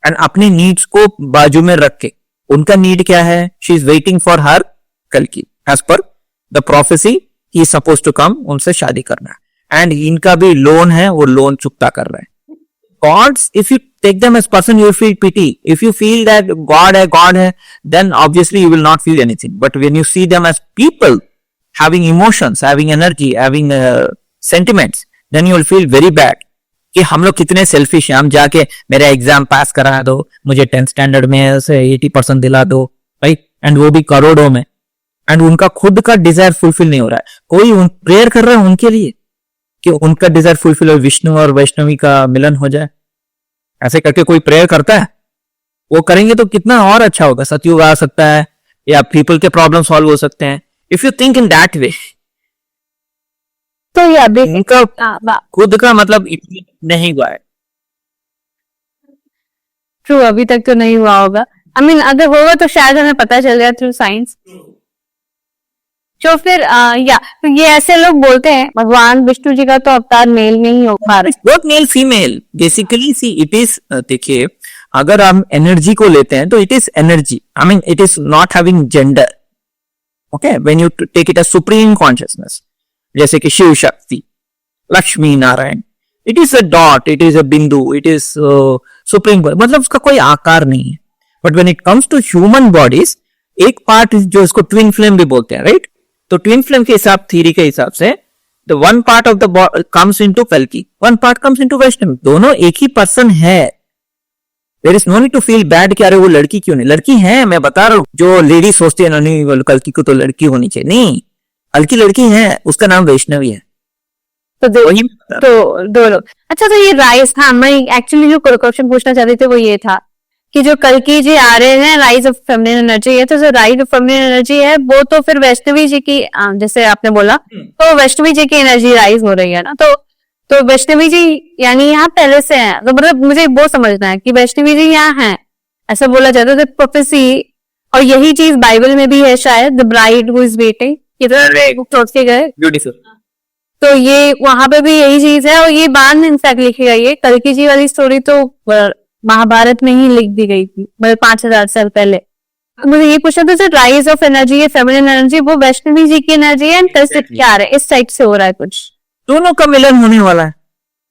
एंड अपनी नीड्स को बाजू में रख के. उनका नीड क्या है? She is waiting for her कल्कि, as per the prophecy he is suppose to come, उनसे शादी करना है, एंड इनका भी लोन है, वो लोन चुकता कर रहे हैं. Gods, if you take them as person you feel pity. If you feel that god है, then obviously you will not feel anything. But when you see them as people having emotions, having energy, having sentiments, then you will feel very bad कि हम लोग कितने selfish हैं. हम जाके मेरा exam पास करा दो, मुझे 10th स्टैंडर्ड में से 80% दिला दो, राइट, एंड वो भी करोड़ों में, एंड उनका खुद का डिजायर फुलफिल नहीं हो रहा है. कोई प्रेयर कर रहा है उनके लिए कि उनका डिजायर फुलफिल हो, विष्णु और वैष्णवी का मिलन हो जाए. ऐसे करके कोई प्रेयर करता है? वो करेंगे तो कितना और अच्छा होगा. सतयुग आ सकता है, या पीपल के प्रॉब्लम सॉल्व हो सकते हैं, if you think in that way. तो ये अभी उनका खुद का मतलब नहीं हुआ है. ट्रू, अभी तक तो नहीं हुआ होगा। आई मीन अगर होगा तो शायद हमें पता चल जाए थ्रू साइंस। तो फिर तो ये ऐसे लोग बोलते हैं भगवान विष्णु जी का तो अवतार मेल में ही हो पा रहा है। Both male female basically see it is, देखिए अगर हम एनर्जी को लेते हैं तो it is energy, I mean it is not having gender. Okay, when you take it as supreme consciousness, जैसे कि Shiva Shakti, Lakshmi Narayan, it is a dot, it is a bindu, it is supreme, मतलब उसका कोई आकार नहीं है। But when it comes to human bodies, एक part जो इसको ट्विन फ्लेम भी बोलते हैं, राइट? तो ट्विन फ्लेम के हिसाब, थ्योरी के हिसाब से the one part of the comes into कल्की, one part comes into Vaishnavi, दोनों एक ही पर्सन है। There is no need to feel bad कि अरे वो लड़की क्यों नहीं, लड़की है, मैं बता रहा हूँ। जो लेडी सोचती है ना नहीं कल्की को तो लड़की होनी चाहिए, नहीं, हल्की लड़की है, उसका नाम वैष्णवी है। तो दो लोग। अच्छा, तो ये राइज, हाँ मैं एक्चुअली जो क्वेश्चन पूछना चाहती थी वो ये था कि जो कल्की जी आ रहे हैं, राइज ऑफ फेमिनिन एनर्जी है, तो जो राइज ऑफ फेमिनिन एनर्जी है वो तो फिर वैष्णवी जी की, जैसे आपने बोला, तो वैष्णवी जी की एनर्जी राइज हो रही है ना, तो वैष्णवी जी यानी यहाँ पहले से है, तो मतलब मुझे वो समझना है कि वैष्णवी जी यहाँ है, ऐसा बोला जाता है प्रोफेसी। और यही चीज बाइबल में भी है शायद, the bride who is waiting, सोच के गए, ब्यूटीफुल। तो ये वहां पे भी यही चीज है। और ये बाद में इनफैक्ट लिखी गई है, कल्की जी वाली स्टोरी तो महाभारत में ही लिख दी गई थी, मतलब 5000 साल पहले। मुझे ये पूछना था, जो राइज ऑफ एनर्जी है, फेमिनिन एनर्जी, वो वैष्णवी जी की एनर्जी है, कैसे क्या आ रहा है, इस साइड से हो रहा है कुछ, दोनों का मिलन होने वाला है।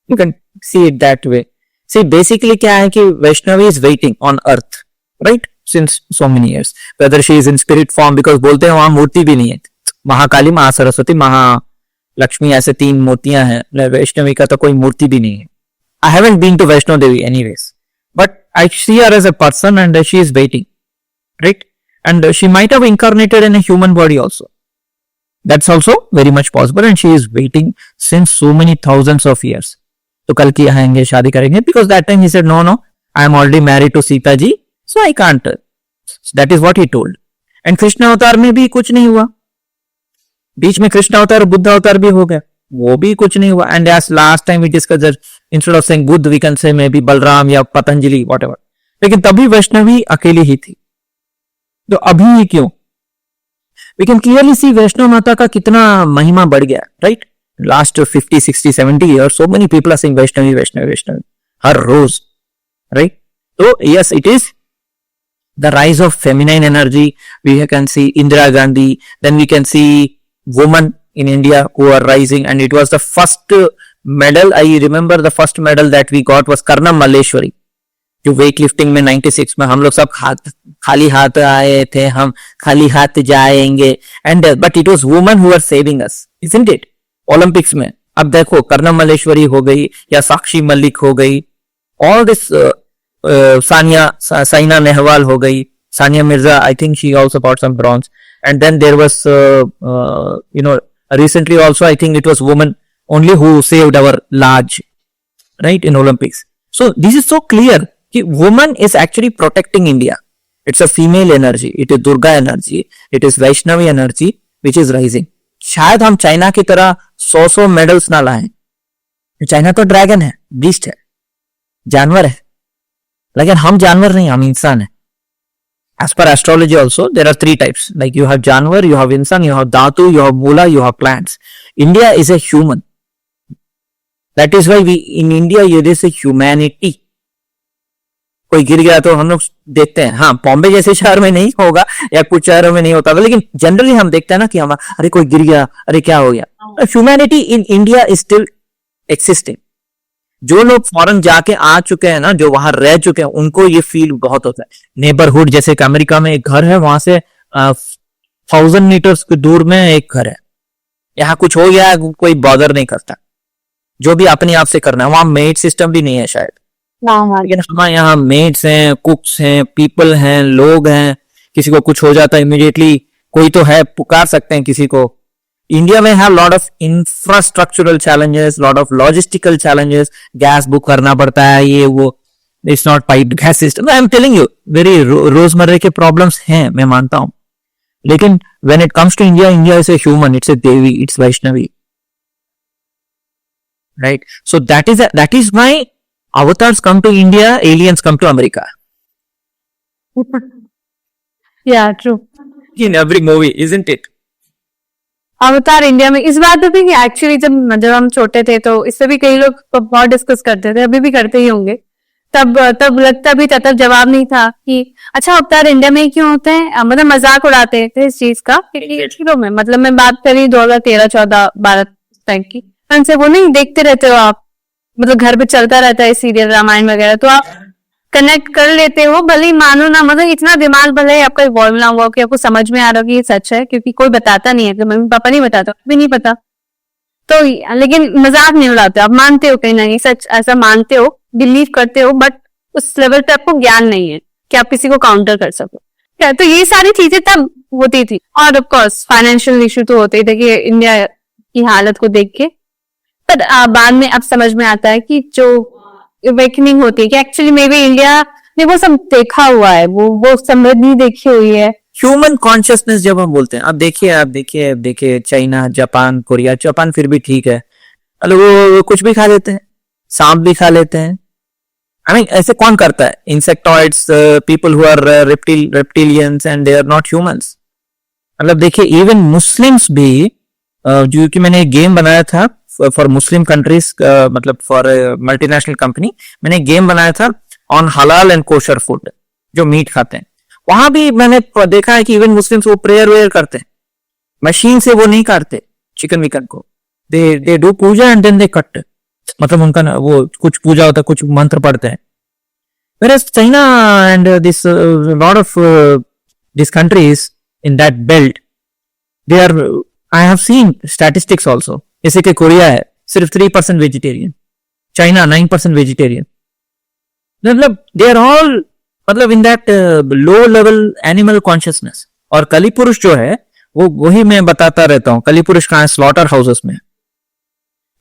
You can see it that way. See basically क्या है कि Vaishnavi is waiting on earth, right, since so many years, whether she is in spirit form, because बोलते हैं वहां मूर्ति भी नहीं है, महाकाली, महासरस्वती, महालक्ष्मी, ऐसे 3 मूर्तियां हैं, वैष्णवी का तो कोई मूर्ति भी नहीं है। I haven't been to Vaishno Devi anyways, but I see her as a person and she is waiting, right? And she might have incarnated in a human body also. That's also very much possible, and she is waiting since so many thousands of years. तो कल की आएंगे, शादी करेंगे, because that time he said no, I am already married to Sita ji, so I can't. That is what he told. And Krishna अवतार में भी कुछ नहीं हुआ, बीच में कृष्ण अवतार और बुद्ध अवतार भी हो गया, वो भी कुछ नहीं हुआ। And as last time we discussed that instead of saying Buddha we can say maybe Balram या पतंजलि whatever, लेकिन तभी वैष्णवी अकेली ही थी। तो अभी क्यों? we can clearly see वैष्णव माता का कितना महिमा बढ़ गया, right? Last 50, 60, 70 years so many people are saying Vaishnavi Vaishnavi Vaishnavi हर रोज, right? तो yes, it is the rise of feminine energy. We can see Indira Gandhi, then we can see women in India who are rising, and it was the first medal. I remember the first medal that we got was Karnam Malleshwari, जो weight lifting में 96 में हम लोग सब खाली हाथ आए थे, हम खाली हाथ जाएंगे, and but it was women who are saving us, isn't it? Olympics में अब देखो कर्नम मल्लेश्वरी हो गई या साक्षी मलिक हो गई, ऑल दिस साइना नेहवाल हो गई, Sania Mirza, I think she also got some bronze, and then there was recently also I think it was women only who saved our large, right, in Olympics. So this is so clear कि woman is actually protecting India. It's a female energy, it is Durga energy, it is Vaishnavi energy which is rising. शायद हम China की तरह 100 medals ना लाएं, China तो dragon है, beast है, जानवर है, लेकिन हम जानवर नहीं, हम इंसान है। As per astrology also, there are 3 types. Like you have Janwar, you have Insan, you have Dhatu, you have Mula, you have plants. India is a human. That is why we in India there is a humanity. कोई गिर गया तो हम लोग देखते हैं, हाँ बॉम्बे जैसे शहर में नहीं होगा या कुछ शहरों में नहीं होता, लेकिन जनरली हम देखते हैं ना कि हम अरे कोई गिर गया, अरे क्या हो गया। Humanity in India is still existing. जो लोग फॉरेन जाके आ चुके हैं ना, जो वहां रह चुके हैं, उनको ये फील बहुत होता है। नेबरहुड, जैसे कि अमेरिका में एक घर है, वहां से 1000 मीटर्स दूर में एक घर है, यहाँ कुछ हो गया कोई बॉदर नहीं करता, जो भी अपने आप से करना है। वहां मेड सिस्टम भी नहीं है शायद, लेकिन हमारे यहाँ मेड्स हैं, कुक्स हैं, पीपल हैं, लोग हैं, किसी को कुछ हो जाता है इमीडिएटली कोई तो है, पुकार सकते हैं किसी को। इंडिया में है lot of infrastructural challenges, lot of logistical challenges, gas book करना पड़ता है, ये वो, it's not piped gas system. I am telling you, very रोजमर्रे के प्रॉब्लम्स हैं, मैं मानता हूं, लेकिन when it comes to India, India is a human, it's a devi, it's Vaishnavi, right? So that is why avatars come to India, aliens come to America. Yeah true. In every movie, isn't it? अवतार India में इस बात पे भी actually जब हम छोटे थे तो इससे भी कई लोग बहुत डिस्कस करते थे, अभी भी करते ही होंगे। तब लगता भी था, तब जवाब नहीं था कि अच्छा अवतार इंडिया में ही क्यों होते हैं, मतलब मजाक उड़ाते थे इस चीज का। हीरो में मतलब मैं बात करी 2013, 14, 12 टाइम की, उनसे वो नहीं देखते रहते हो आप, मतलब घर पे चलता रहता है सीरियल रामायण वगैरह, तो आप कनेक्ट कर लेते हो, भले ही मानो ना, मतलब इतना दिमाग भले ही आपका इवॉल्व ना हुआ कि आपको समझ में आ रहा हो कि ये सच है, क्योंकि कोई बताता नहीं है, तो मम्मी पापा नहीं बताते, भी नहीं पता तो, लेकिन मजाक नहीं उड़ाते, आप मानते हो कहीं ना कहीं सच, ऐसा मानते हो, बिलीव करते हो, बट उस लेवल पे आपको ज्ञान नहीं है कि आप किसी को काउंटर कर सको। तो ये सारी चीजें तब होती थी, और ऑफ कोर्स फाइनेंशियल इशू तो होते ही थे कि इंडिया की हालत को देख के, पर बाद में अब समझ में आता है कि जो अवेकनिंग होती है कि एक्चुअली मे बी इंडिया ने वो सब देखा हुआ है, वो समृद्धि देखी हुई है। ह्यूमन कॉन्शियसनेस जब हम बोलते हैं, अब देखिए चाइना, जापान, कोरिया, जापान फिर भी ठीक है, मतलब वो कुछ भी खा लेते हैं, सांप भी खा लेते हैं। आई मीन ऐसे कौन करता है? Insectoids, people who are reptilians and they are not humans. मतलब देखिए इवन मुस्लिम्स भी, जो कि मैंने एक गेम बनाया था फॉर मुस्लिम कंट्रीज, मतलब फॉर मल्टीनेशनल कंपनी, मैंने एक गेम बनाया था ऑन हलाल एंड कोशर फूड, जो मीट खाते हैं। वहां भी मैंने देखा है कि इवन मुस्लिम्स वो प्रेयर वेयर करते हैं, मशीन से वो नहीं काटते चिकन विकन को, they do puja and then they cut, मतलब उनका ना वो कुछ पूजा होता है, कुछ मंत्र पढ़ते हैं। Whereas China and this lot of these countries in that belt, they are, I have seen statistics also, जैसे कि कोरिया है सिर्फ 3% वेजिटेरियन, चाइना 9% वेजिटेरियन, मतलब दे आर ऑल, मतलब in that low level animal consciousness. और कली पुरुष जो है वो वही मैं बताता रहता हूँ, कली पुरुष कहाँ है? स्लॉटर हाउसेस में।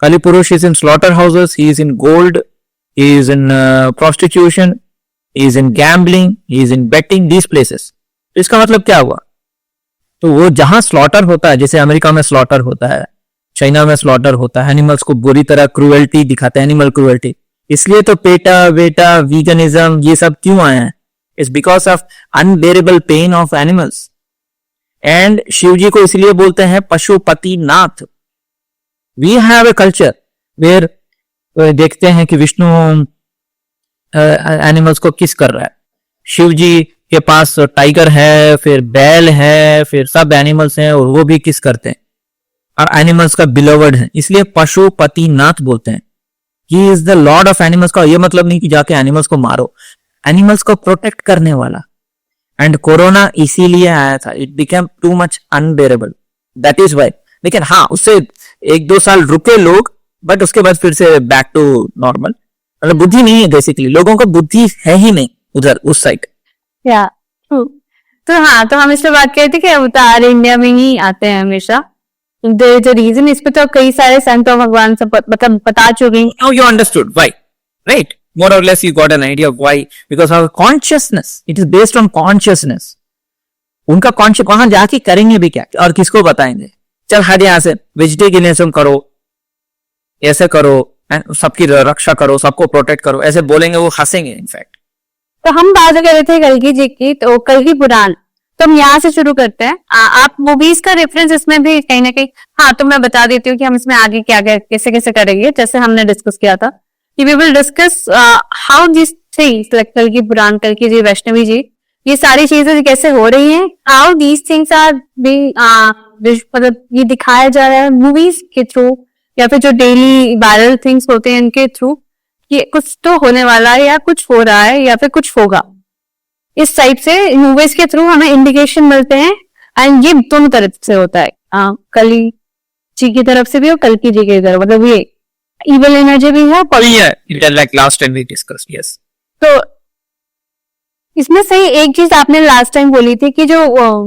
कली पुरुष is in slaughter houses, he is in gold, he is in prostitution, he is in gambling, he is in betting, these places। तो इसका मतलब क्या हुआ? तो वो जहां स्लॉटर होता है, जैसे अमेरिका में स्लॉटर होता है, चाइना में स्लॉटर होता है, एनिमल्स को बुरी तरह क्रूएल्टी दिखाते हैं, एनिमल क्रूएल्टी। इसलिए तो पेटा वेटा वीगनिज्म ये सब क्यों आए हैं? It's because of unbearable pain of animals. And Shiva ji को इसलिए बोलते हैं Pashupati Nath. We have a culture where देखते हैं कि विष्णु एनिमल्स को किस कर रहा है, शिव जी के पास टाइगर है, फिर बैल है, फिर सब एनिमल्स हैं और वो भी किस करते हैं, और एनिमल्स का बिलोवर्ड है, इसलिए पशुपति नाथ बोलते हैं। He is the Lord of animals. का ये मतलब नहीं कि जाके एनिमल्स को मारो, एनिमल्स को प्रोटेक्ट करने वाला। एंड कोरोना इसीलिए आया था, it became too much unbearable, that is why. लेकिन हाँ, उससे 1-2 साल रुके लोग, बट उसके बाद फिर से बैक टू नॉर्मल। मतलब बुद्धि नहीं है, बेसिकली लोगों को बुद्धि है ही नहीं उधर उस साइड। या तो हाँ, तो हम इस पे बात करते कि अवतार इंडिया में ही आते हैं हमेशा। जो रीजन, इस पे तो कई सारे संत और भगवान सब मतलब बता चुके हैं। Now you understood why, right? More or less you got an idea of why, because our consciousness, it is based on consciousness। उनका कॉन्शियस वहां जाके करेंगे भी क्या और किसको बताएंगे? चल हट यहाँ से, वेजिटेरियनिज्म करो, ऐसे करो, सबकी रक्षा करो, सबको प्रोटेक्ट करो, ऐसे बोलेंगे, वो हंसेंगे इनफैक्ट। तो हम बात कर रहे थे कल्कि जी की, तो कल्कि पुराण, तो हम यहाँ से शुरू करते हैं। आप मूवीज का रेफरेंस इसमें भी कहीं ना कहीं, हाँ तो मैं बता देती हूँ कि हम इसमें आगे क्या कैसे कैसे करेंगे। जैसे हमने डिस्कस किया था कि we will discuss how this things like कल्कि पुराण, कल्कि जी, वैष्णवी जी, ये सारी चीजें कैसे हो रही हैं, how these things are being, मतलब ये दिखाया जा रहा है मूवीज के थ्रू, या फिर जो डेली वायरल थिंग्स होते हैं इनके थ्रू, कि कुछ तो होने वाला है या कुछ हो रहा है या फिर कुछ होगा। इस टाइप से मूवीज के थ्रू हमें इंडिकेशन मिलते हैं। एंड ये दोनों तरफ से होता है, कली जी की तरफ से भी और कल्कि जी की तरफ, मतलब ये इविल एनर्जी भी है। Like last time we discussed, yes. तो इसमें सही एक चीज आपने लास्ट टाइम बोली थी कि जो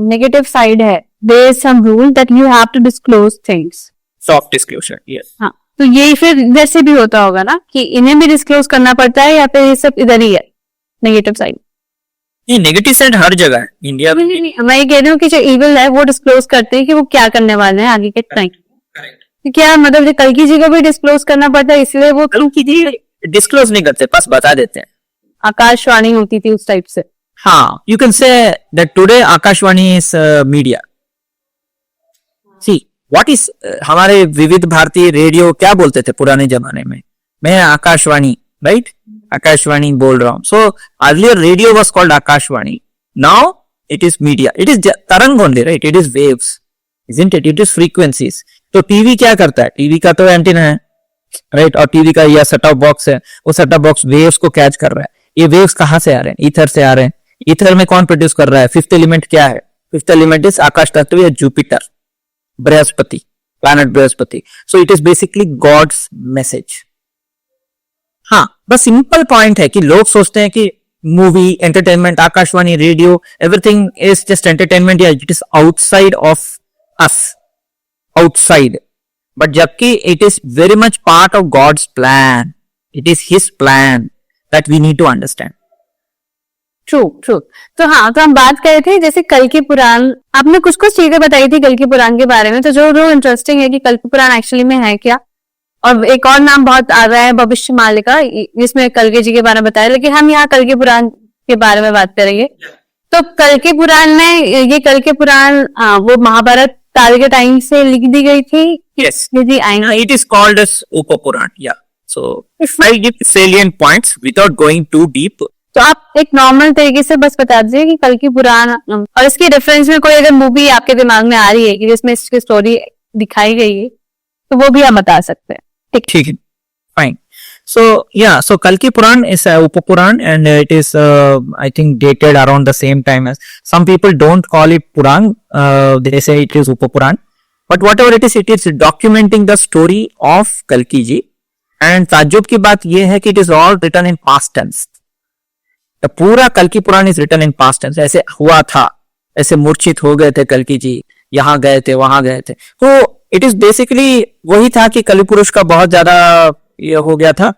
नेगेटिव साइड है, there is some rule that you have to disclose things, soft disclosure, yes. हाँ, तो ये फिर वैसे भी होता होगा ना कि इन्हें भी डिस्क्लोज करना पड़ता है, या फिर ये सब इधर ही है नेगेटिव साइड? ये नेगेटिव साइड हर जगह है इंडिया में। मैं ये कह रही हूँ कि जो इविल है वो डिस्क्लोज करते हैं कि वो क्या करने वाले हैं आगे के टाइम। क्या मतलब जो कल्कि जी को भी डिस्क्लोज करना पड़ता है, इसलिए वो कल्कि जी डिस्क्लोज नहीं करते, बस बता देते हैं। आकाशवाणी होती थी उस टाइप से। हाँ, you can say that today Akashvani is media. See, what is हमारे विविध भारती रेडियो क्या बोलते थे पुराने जमाने में? मैं आकाशवाणी, right? आकाशवाणी बोल रहा हूँ. So earlier radio was called Akashvani. Now it is media. It is तरंग only, right? It is waves, isn't it? It is frequencies. तो टीवी क्या करता है? टीवी का तो एंटीना है, राइट? और टीवी का यह सेट ऑफ बॉक्स है, वो सेट ऑफ बॉक्स वेव्स को कैच कर रहा है. ये वेव्स कहाँ से आ रहे हैं? ईथर से आ रहे हैं. ईथर में कौन प्रोड्यूस कर रहा है? फिफ्थ एलिमेंट क्या है? फिफ्थ एलिमेंट इज आकाश तत्व या Jupiter, Brihaspati, planet Brihaspati. So it is basically god's message. हाँ, बस सिंपल पॉइंट है कि लोग सोचते हैं कि movie, entertainment, Akashvani, radio, everything is just entertainment या it is outside of us, outside. But जबकि it is very much part of God's plan. It is his plan that we need to understand. True true. तो हाँ, तो हम बात कर रहे थे जैसे कल की पुराण, आपने कुछ कुछ चीजें बताई थी कल की पुराण के बारे में. तो जो इंटरेस्टिंग है कि कल की पुराण एक्चुअली में है क्या. और एक और नाम बहुत आ रहा है भविष्य मालिका, जिसमें कलकी जी के बारे में बताया. लेकिन हम यहाँ कल के पुराण के बारे में बात करेंगे. तो कल के पुराण में ये कल के पुराण वो महाभारत काल के टाइम से लिख दी गई थी. Yes. Ji I. It is called as Upapuran. Yeah. So if I give salient points without going too deep. तो आप एक नॉर्मल तरीके से बस बता दीजिए कि कल की पुराण और इसके रेफरेंस में कोई अगर मूवी आपके दिमाग में आ रही है कि जिसमें इसकी स्टोरी दिखाई गई है, तो वो भी आप बता सकते हैं. ठीक है, fine. So yeah, so Kalki Puran is a Upapuran and it is I think dated around the same time as, some people don't call it Puran, they say it is Upapuran, but whatever it is documenting the story of Kalki ji. And ताज्जुब की बात ये है कि it is all written in past tense. तो पूरा कल्की Purana is written in past tense. ऐसे हुआ था, ऐसे मूर्छित हो गए थे कल्की जी, यहाँ गए थे, वहां गए थे. तो इट इज बेसिकली वही था कि कलि पुरुष का बहुत ज्यादा ये हो गया था,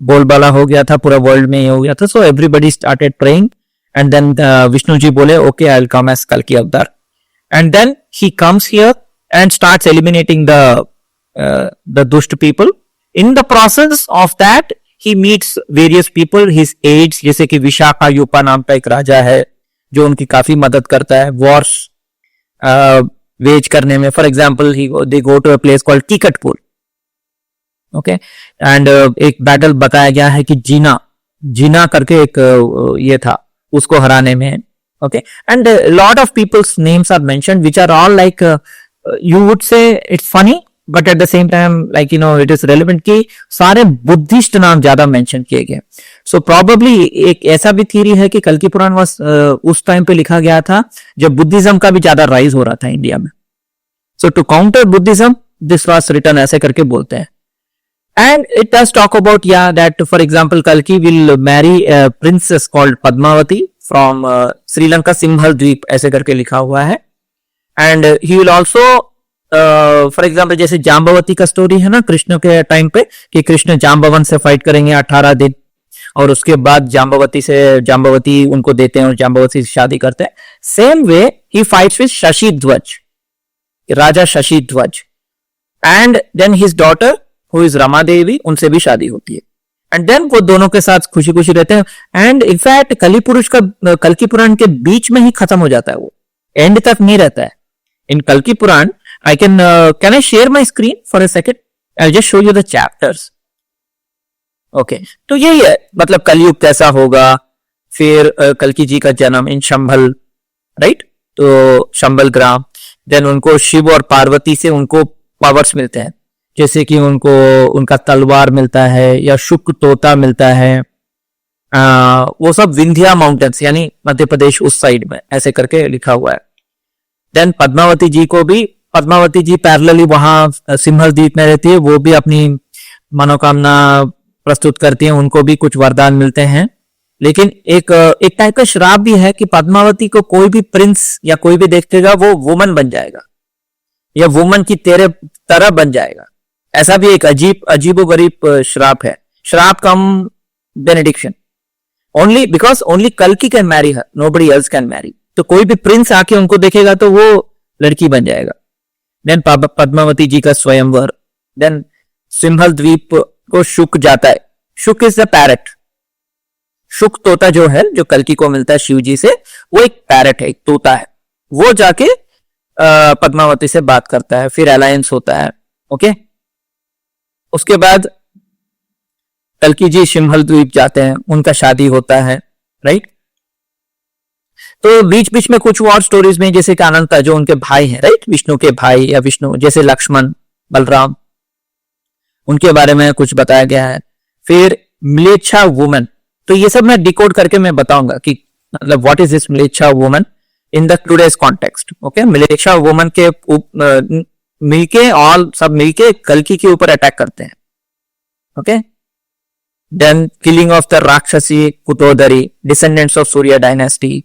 बोलबाला हो गया था, पूरा वर्ल्ड में ये हो गया था. So everybody started praying and then Vishnu ji बोले okay I will come as कल्की avatar. And then he comes here and starts eliminating the दुष्ट people. In the process of that he meets various people his aides, जैसे कि विशाखा यूपा नाम का एक राजा है जो उनकी काफी मदद करता है वॉर्स वेज करने में. For example they go to a place called Tikatpur. Okay, and एक बैटल बताया गया है कि जीना करके एक ये था, उसको हराने में. Okay, and lot of people's names are mentioned which are all like you would say it's funny but at the same time like it is relevant कि सारे बुद्धिस्ट नाम ज्यादा मेंशन किए गए. सो प्रॉबेबली एक ऐसा भी थ्योरी है कि कल्की पुराण उस टाइम पे लिखा गया था जब बुद्धिज्म का भी ज्यादा राइज हो रहा था इंडिया में. So to counter Buddhism this was written, ऐसे करके बोलते हैं. And it does talk about that for example कल्की will marry princess called Padmavati from Sri Lanka Singhal Dweep, ऐसे करके लिखा हुआ है. And he will also for example जैसे जाम्बवती का स्टोरी है ना कृष्ण के टाइम पे, कि कृष्ण जाम्बवन से फाइट करेंगे 18 दिन और उसके बाद जाम्बवती उनको देते हैं और जाम्बवती से शादी करते हैं. Same way he fights with Shashi Dhwaj, Raja Shashi Dhwaj, and then his daughter who is Rama Devi, उनसे भी शादी होती है. एंड देन वो दोनों के साथ खुशी खुशी रहते हैं. एंड इनफैक्ट कल्की पुराण के बीच में ही खत्म हो जाता है, वो एंड तक नहीं रहता है. इन कल्की पुराण can I share my screen for a second? I'll just show you the chapters. Okay, तो यही है, मतलब कलयुग कैसा होगा, फिर कल्की जी का जन्म इन शंभल, राइट? तो शंभल ग्राम. देन उनको शिव और पार्वती से उनको पावर्स मिलते हैं, जैसे कि उनका तलवार मिलता है या शुक तोता मिलता है. वो सब विंध्या माउंटेन्स यानी मध्य प्रदेश उस साइड में, ऐसे करके लिखा हुआ है. देन पद्मावती जी पैरेलली वहां सिंहल द्वीप में रहती है, वो भी अपनी मनोकामना प्रस्तुत करती हैं, उनको भी कुछ वरदान मिलते हैं. लेकिन एक टाइप का श्राप भी है कि पद्मावती को कोई भी प्रिंस या कोई भी देखेगा वो वुमन बन जाएगा या वुमन की तेरे तरह बन जाएगा. ऐसा भी एक अजीबोगरीब श्राप है. श्राप cum benediction, only because only कल्की can marry her, nobody else can marry. तो कोई भी प्रिंस आके उनको देखेगा तो वो लड़की बन जाएगा. देन पद्मावती जी का स्वयंवर. देन सिंहल द्वीप को शुक जाता है. शुक इज द पैरट. शुक तोता जो है, जो कल्कि को मिलता है शिव जी से, वो एक पैरट है, एक तोता है। वो जाके पद्मावती से बात करता है, फिर अलायंस होता है। ओके, उसके बाद कल्कि जी सिंहल द्वीप जाते हैं, उनका शादी होता है, राइट। तो बीच बीच में कुछ और स्टोरीज में, जैसे कि अनंता जो उनके भाई हैं, राइट, विष्णु के भाई या विष्णु, जैसे लक्ष्मण, बलराम, उनके बारे में कुछ बताया गया है। फिर म्लेच्छा वुमन, तो ये सब मैं डिकोड करके मैं बताऊंगा कि मतलब what is this mlechha woman in the today's context. Okay, mlechha woman के मिलके ऑल सब मिलके कल्कि के ऊपर अटैक करते हैं। Okay, then killing of the rakshasi Kutodari, descendants of Surya dynasty,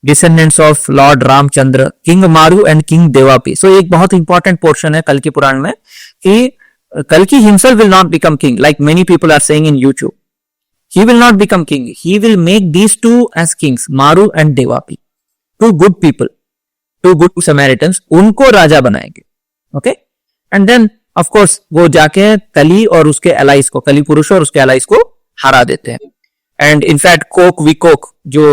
descendants of lord Ramachandra, king Maru and king Devapi. So एक बहुत इंपॉर्टेंट पोर्शन है कल्कि पुराण में कि Kalki himself will not become king, like many people are saying in YouTube. He will not become king. He will make these two as kings, Maru and Devapi. Two good people, two good Samaritans. उनको राजा बनाएंगे. Okay? And then, of course, वो जाके कली और उसके allies को, कली पुरुष और उसके allies को हरा देते हैं. And in fact, कोक विकोक जो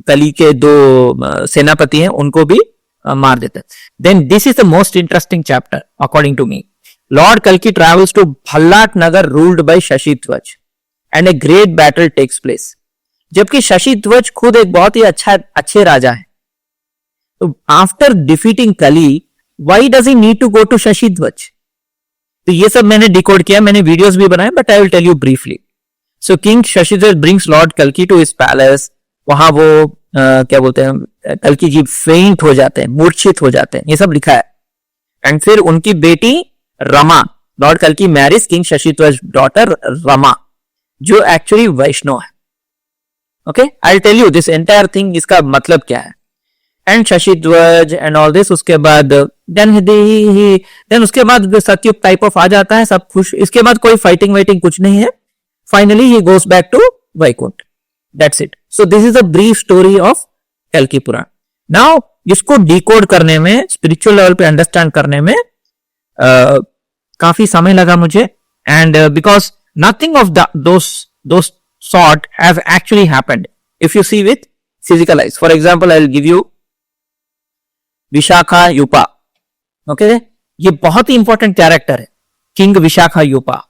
कली के दो सेनापति हैं, उनको भी मार देते हैं. Then this is the most interesting chapter, according to me. Lord Kalki travels to Bhallat Nagar ruled by Shashi Dhwaj and a great battle takes place. जबकि शशि ध्वज खुद एक बहुत ही अच्छे राजा है. तो after defeating Kali, why does he need to go to Shashi Dhwaj? तो ये सब मैंने डिकोड किया, मैंने वीडियोस भी बनाए, but I will tell you briefly. So king Shashi Dhwaj brings lord कल्कि टू हिज पैलेस. वहां वो क्या बोलते हैं, कल्कि जी फेंट हो जाते हैं, मूर्छित हो जाते हैं, ये सब लिखा है. एंड फिर उनकी बेटी रमा, लॉर्ड कल्कि marriage king Shashi Dhwaj daughter Rama, जो एक्चुअली वैष्णव है. Okay, I will tell you this entire thing, इसका मतलब क्या है. And Shashi Dhwaj and all this. उसके बाद देन उसके बाद सत्युग टाइप ऑफ आ जाता है, सब खुश. इसके बाद कोई फाइटिंग वाइटिंग कुछ नहीं है. Finally he goes back to Vaikunth. That's it. So this is a brief story of कल्कि पुराण. नाउ इसको डिकोड करने में, स्पिरिचुअल लेवल पे अंडरस्टैंड करने में काफी समय लगा मुझे. And because nothing of those sort have actually happened if you see with physical eyes. For example, I will give you Vishakha Yupa. Okay, ये बहुत ही इंपॉर्टेंट कैरेक्टर है, किंग विशाखा यूपा.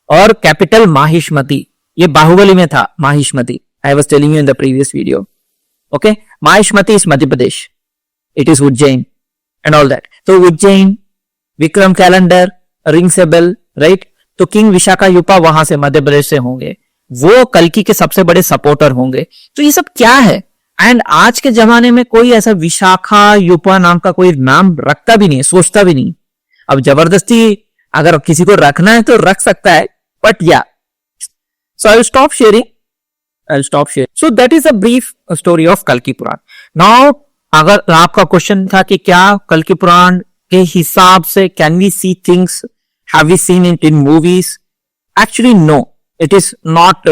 और कैपिटल माहिष्मति, ये बाहुबली में था Mahishmati. I was telling you in the previous video. Okay, Mahishmati is Madhya Pradesh, it is Ujjain and all that. तो Ujjain, Vikram calendar, rings a bell, right. तो किंग विशाखा यूपा वहां से मध्य प्रदेश से होंगे, वो कल्कि के सबसे बड़े सपोर्टर होंगे. तो ये सब क्या है? एंड आज के जमाने में कोई ऐसा विशाखा यूपा नाम का कोई नाम रखता भी नहीं, सोचता भी नहीं. अब जबरदस्ती अगर किसी को रखना है तो रख सकता है, but yeah. So I will stop sharing. So that is a brief story of कल्कि पुराण. नाउ अगर आपका क्वेश्चन था कि क्या कल्कि पुराण के हिसाब से can we see things, have we seen it in movies? Actually no. It is not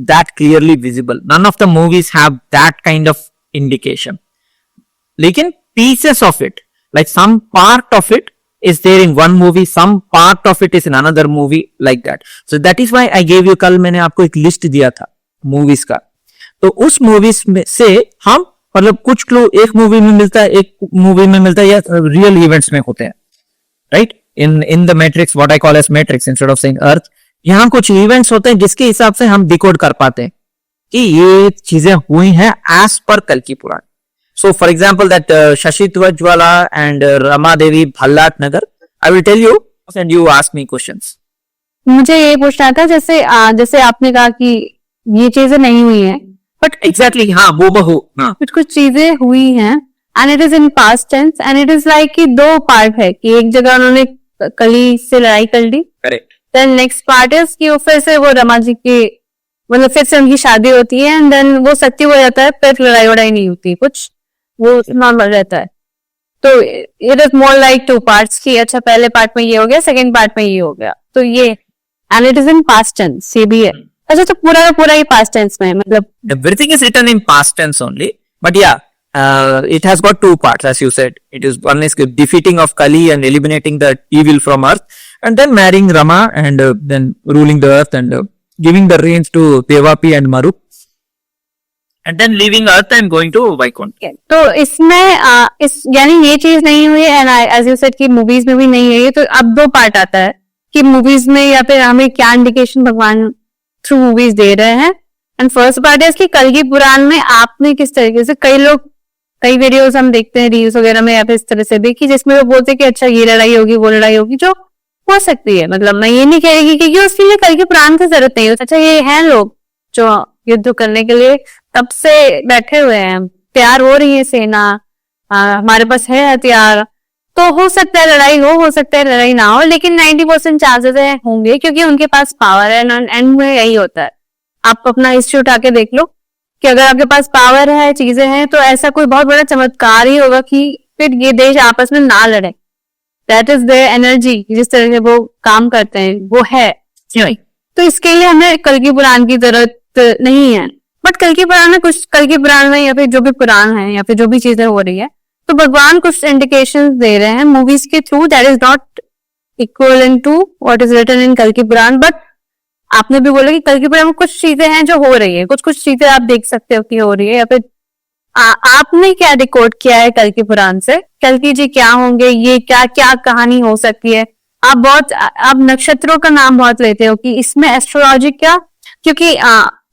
that clearly visible. None of the movies have that kind of indication. लेकिन pieces of it, like some part of it is there in one movie, some part of it is in another movie, like that. So that is why I gave you, कल मैंने आपको एक list दिया था movies का. तो उस movies में से हम मतलब कुछ क्लू एक मूवी में मिलता है, एक मूवी में मिलता है, या रियल इवेंट्स में होते हैं, right. In the matrix, what I call as matrix instead of saying earth, यहां कुछ इवेंट्स होते हैं जिसके हिसाब से हम डिकोड कर पाते हैं कि ये चीजें हुई हैं एज पर कल्कि Purana. So for example that Shashi Dhwaj वाला and Rama Devi Bhallat Nagar, I will tell you and you ask me questions. मुझे ये पूछना था, जैसे जैसे आपने कहा कि ये चीजें नहीं हुई हैं, बट एग्जैक्टली हाँ, वो बहु कुछ चीजें हुई हैं and it is in past tense and it is like कि दो पार्ट है कि एक जगह उन्होंने कली से लड़ाई कर ली. Correct. Then next part is कि वो फिर से वो रमा जी की मतलब फिर से उनकी शादी होती है एंड देन वो सत्य हो जाता है, फिर लड़ाई वड़ाई नहीं होती, कुछ वो नॉर्मल रहता है. तो it is more like two parts की अच्छा पहले पार्ट में ये हो गया, सेकंड पार्ट में ये हो गया. तो ये and it is in past tense, ये भी है. अच्छा, तो पूरा का पूरा ही पास्ट टेंस में, मतलब everything is written in past tense only, but yeah, it has got two parts, as you said. It is one is defeating of Kali and eliminating the evil from earth, and then marrying Rama and then ruling the earth and giving the reins to Devapi and Maru. and then leaving earth and going to Vaikuntha. तो इसमें इस यानी ये चीज नहीं हुई and as you said कि movies में भी नहीं है ये, तो अब दो पार्ट आता है कि मूवीज में या फिर हमें क्या इंडिकेशन भगवान थ्रू मूवीज दे रहे हैं। एंड फर्स्ट पार्ट है इसकी कल की पुराण में आपने किस तरीके से, कई वीडियोस हम देखते हैं रील्स वगैरह में या फिर इस तरह से भी कि जिसमें वो बोलते हैं कि अच्छा ये लड़ाई होगी वो लड़ाई होगी, जो हो सकती है। मतलब मैं ये नहीं कह रही क्योंकि उसके लिए कल के पुराण की जरूरत नहीं होती। अच्छा ये हैं लोग जो युद्ध करने के लिए तब से बैठे हुए हैं, तैयार हो रही है सेना, हमारे पास है हथियार, तो हो सकता है लड़ाई हो सकता है लड़ाई ना हो, लेकिन 90% चांसेस होंगे क्योंकि उनके पास पावर है। एंड में यही होता है, आप अपना हिस्ट्री उठा के देख लो कि अगर आपके पास पावर है, चीजें हैं, तो ऐसा कोई बहुत बड़ा चमत्कार ही होगा कि फिर ये देश आपस में ना लड़े। दैट इज देयर एनर्जी, जिस तरह से वो काम करते हैं वो है। तो इसके लिए हमें कल की पुराण की जरूरत नहीं है। बट कल की पुराण में या फिर जो भी पुराण है या फिर जो भी चीजें हो रही है, तो भगवान कुछ इंडिकेशंस दे रहे हैं मूवीज के through. That is not equal to what is written in कल की पुराण। बट आपने भी बोला कि कल की पुराण में कुछ चीजें हैं जो हो रही है, कुछ चीजें आप देख सकते हो कि हो रही है, या फिर आपने क्या डिकोड किया है कल की पुराण से, कल्कि जी क्या होंगे, ये क्या क्या कहानी हो सकती है। आप नक्षत्रों का नाम बहुत लेते हो कि इसमें एस्ट्रोलॉजी क्या, क्योंकि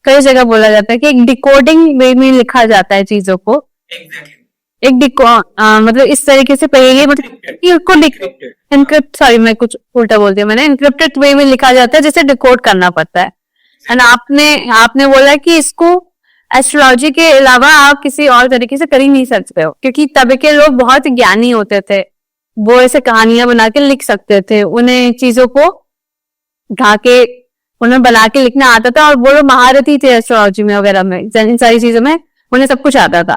कई जगह बोला जाता है कि एक डिकोडिंग वे में लिखा जाता है चीजों को। मतलब इस तरीके से पहले मैं कुछ उल्टा बोल दिया मैंने, इनक्रिप्टेड वे में लिखा जाता है जिसे डिकोड करना पड़ता है। एंड आपने बोला कि इसको एस्ट्रोलॉजी के अलावा आप किसी और तरीके से कर ही नहीं सकते हो, क्योंकि तब के लोग बहुत ज्ञानी होते थे, वो ऐसे कहानियां बना के लिख सकते थे, उन्हें चीजों को ढा के उन्हें बना के लिखना आता था, और वो लोग महारथी थे एस्ट्रोलॉजी में वगैरह में, इन सारी चीजों में उन्हें सब कुछ आता था।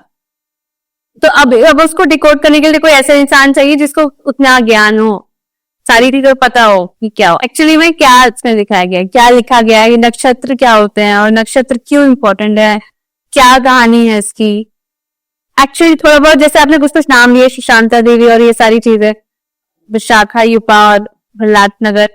तो अब उसको डिकोड करने के लिए कोई ऐसा इंसान चाहिए जिसको उतना ज्ञान हो, सारी चीजें पता हो कि क्या हो एक्चुअली में क्या इसमें लिखा गया है, क्या लिखा गया है, नक्षत्र क्या होते हैं और नक्षत्र क्यों इंपॉर्टेंट है, क्या कहानी है इसकी। एक्चुअली थोड़ा बहुत जैसे आपने कुछ नाम लिए, सुशांता देवी और ये सारी चीजें, विशाखा युपा और प्रहलाद नगर,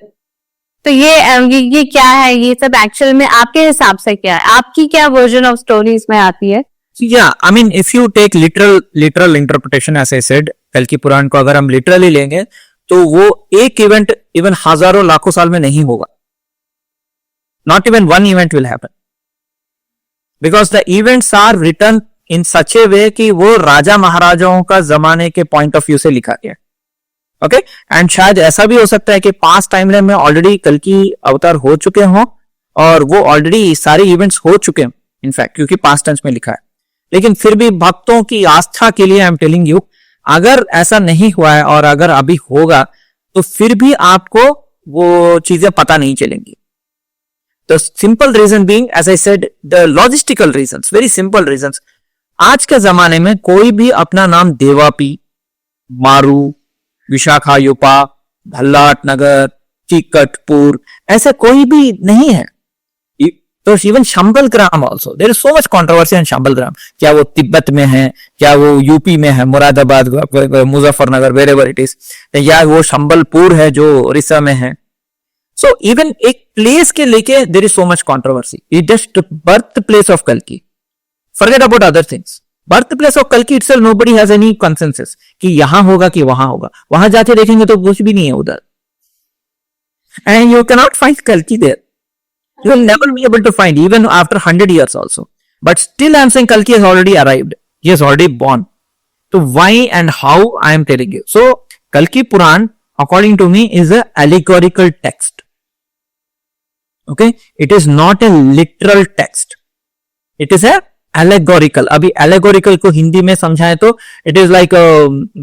तो ये क्या है, ये सब एक्चुअल में आपके हिसाब से क्या है, आपकी क्या वर्जन ऑफ स्टोरी इसमें आती है? Yeah, I mean, if you take literal interpretation, as I said, कल की पुराण को अगर हम लिटरली लेंगे तो वो एक इवेंट इवन हजारों लाखों साल में नहीं होगा। Not even one event will happen, because the events are written in such a way कि वो राजा महाराजाओं का जमाने के पॉइंट ऑफ व्यू से लिखा गया। ओके, एंड शायद ऐसा भी हो सकता है कि पास्ट टाइमलाइन में ऑलरेडी कल की अवतार हो चुके हों और वो ऑलरेडी सारे इवेंट्स हो चुके हैं इनफैक्ट, क्योंकि पास्ट टेंस में लिखा है। लेकिन फिर भी भक्तों की आस्था के लिए आई एम टेलिंग यू, अगर ऐसा नहीं हुआ है और अगर अभी होगा तो फिर भी आपको वो चीजें पता नहीं चलेंगी। The simple reason being, as I said, the logistical reasons, very simple reasons. आज के जमाने में कोई भी अपना नाम देवापी, मारू, विशाखा युपा, भल्लाट नगर, चिकटपुर, ऐसा कोई भी नहीं है। तो even Shambhal Gram also, there is so much controversy on Shambhal Gram. क्या वो तिब्बत में है, क्या वो यूपी में है, Moradabad, Muzaffarnagar, wherever it is, या वो शंबलपुर है जो उड़ीसा में है। सो इवन एक प्लेस के लेके there is so much controversy. It just birth place of कल्कि, forget about other things. Birth place of कल्कि itself nobody has any consensus कि यहां होगा कि वहां होगा। वहां जाके देखेंगे तो कुछ भी नहीं है उधर, and you can not find कल्कि there. You will never be able to find even after 100 years also. But still I am saying Kalki has already arrived. He has already born. So why and how I am telling you. So Kalki Puran, according to me, is a allegorical text. Okay? It is not a literal text. It is a allegorical. अभी allegorical को हिंदी में समझाएं तो it is like a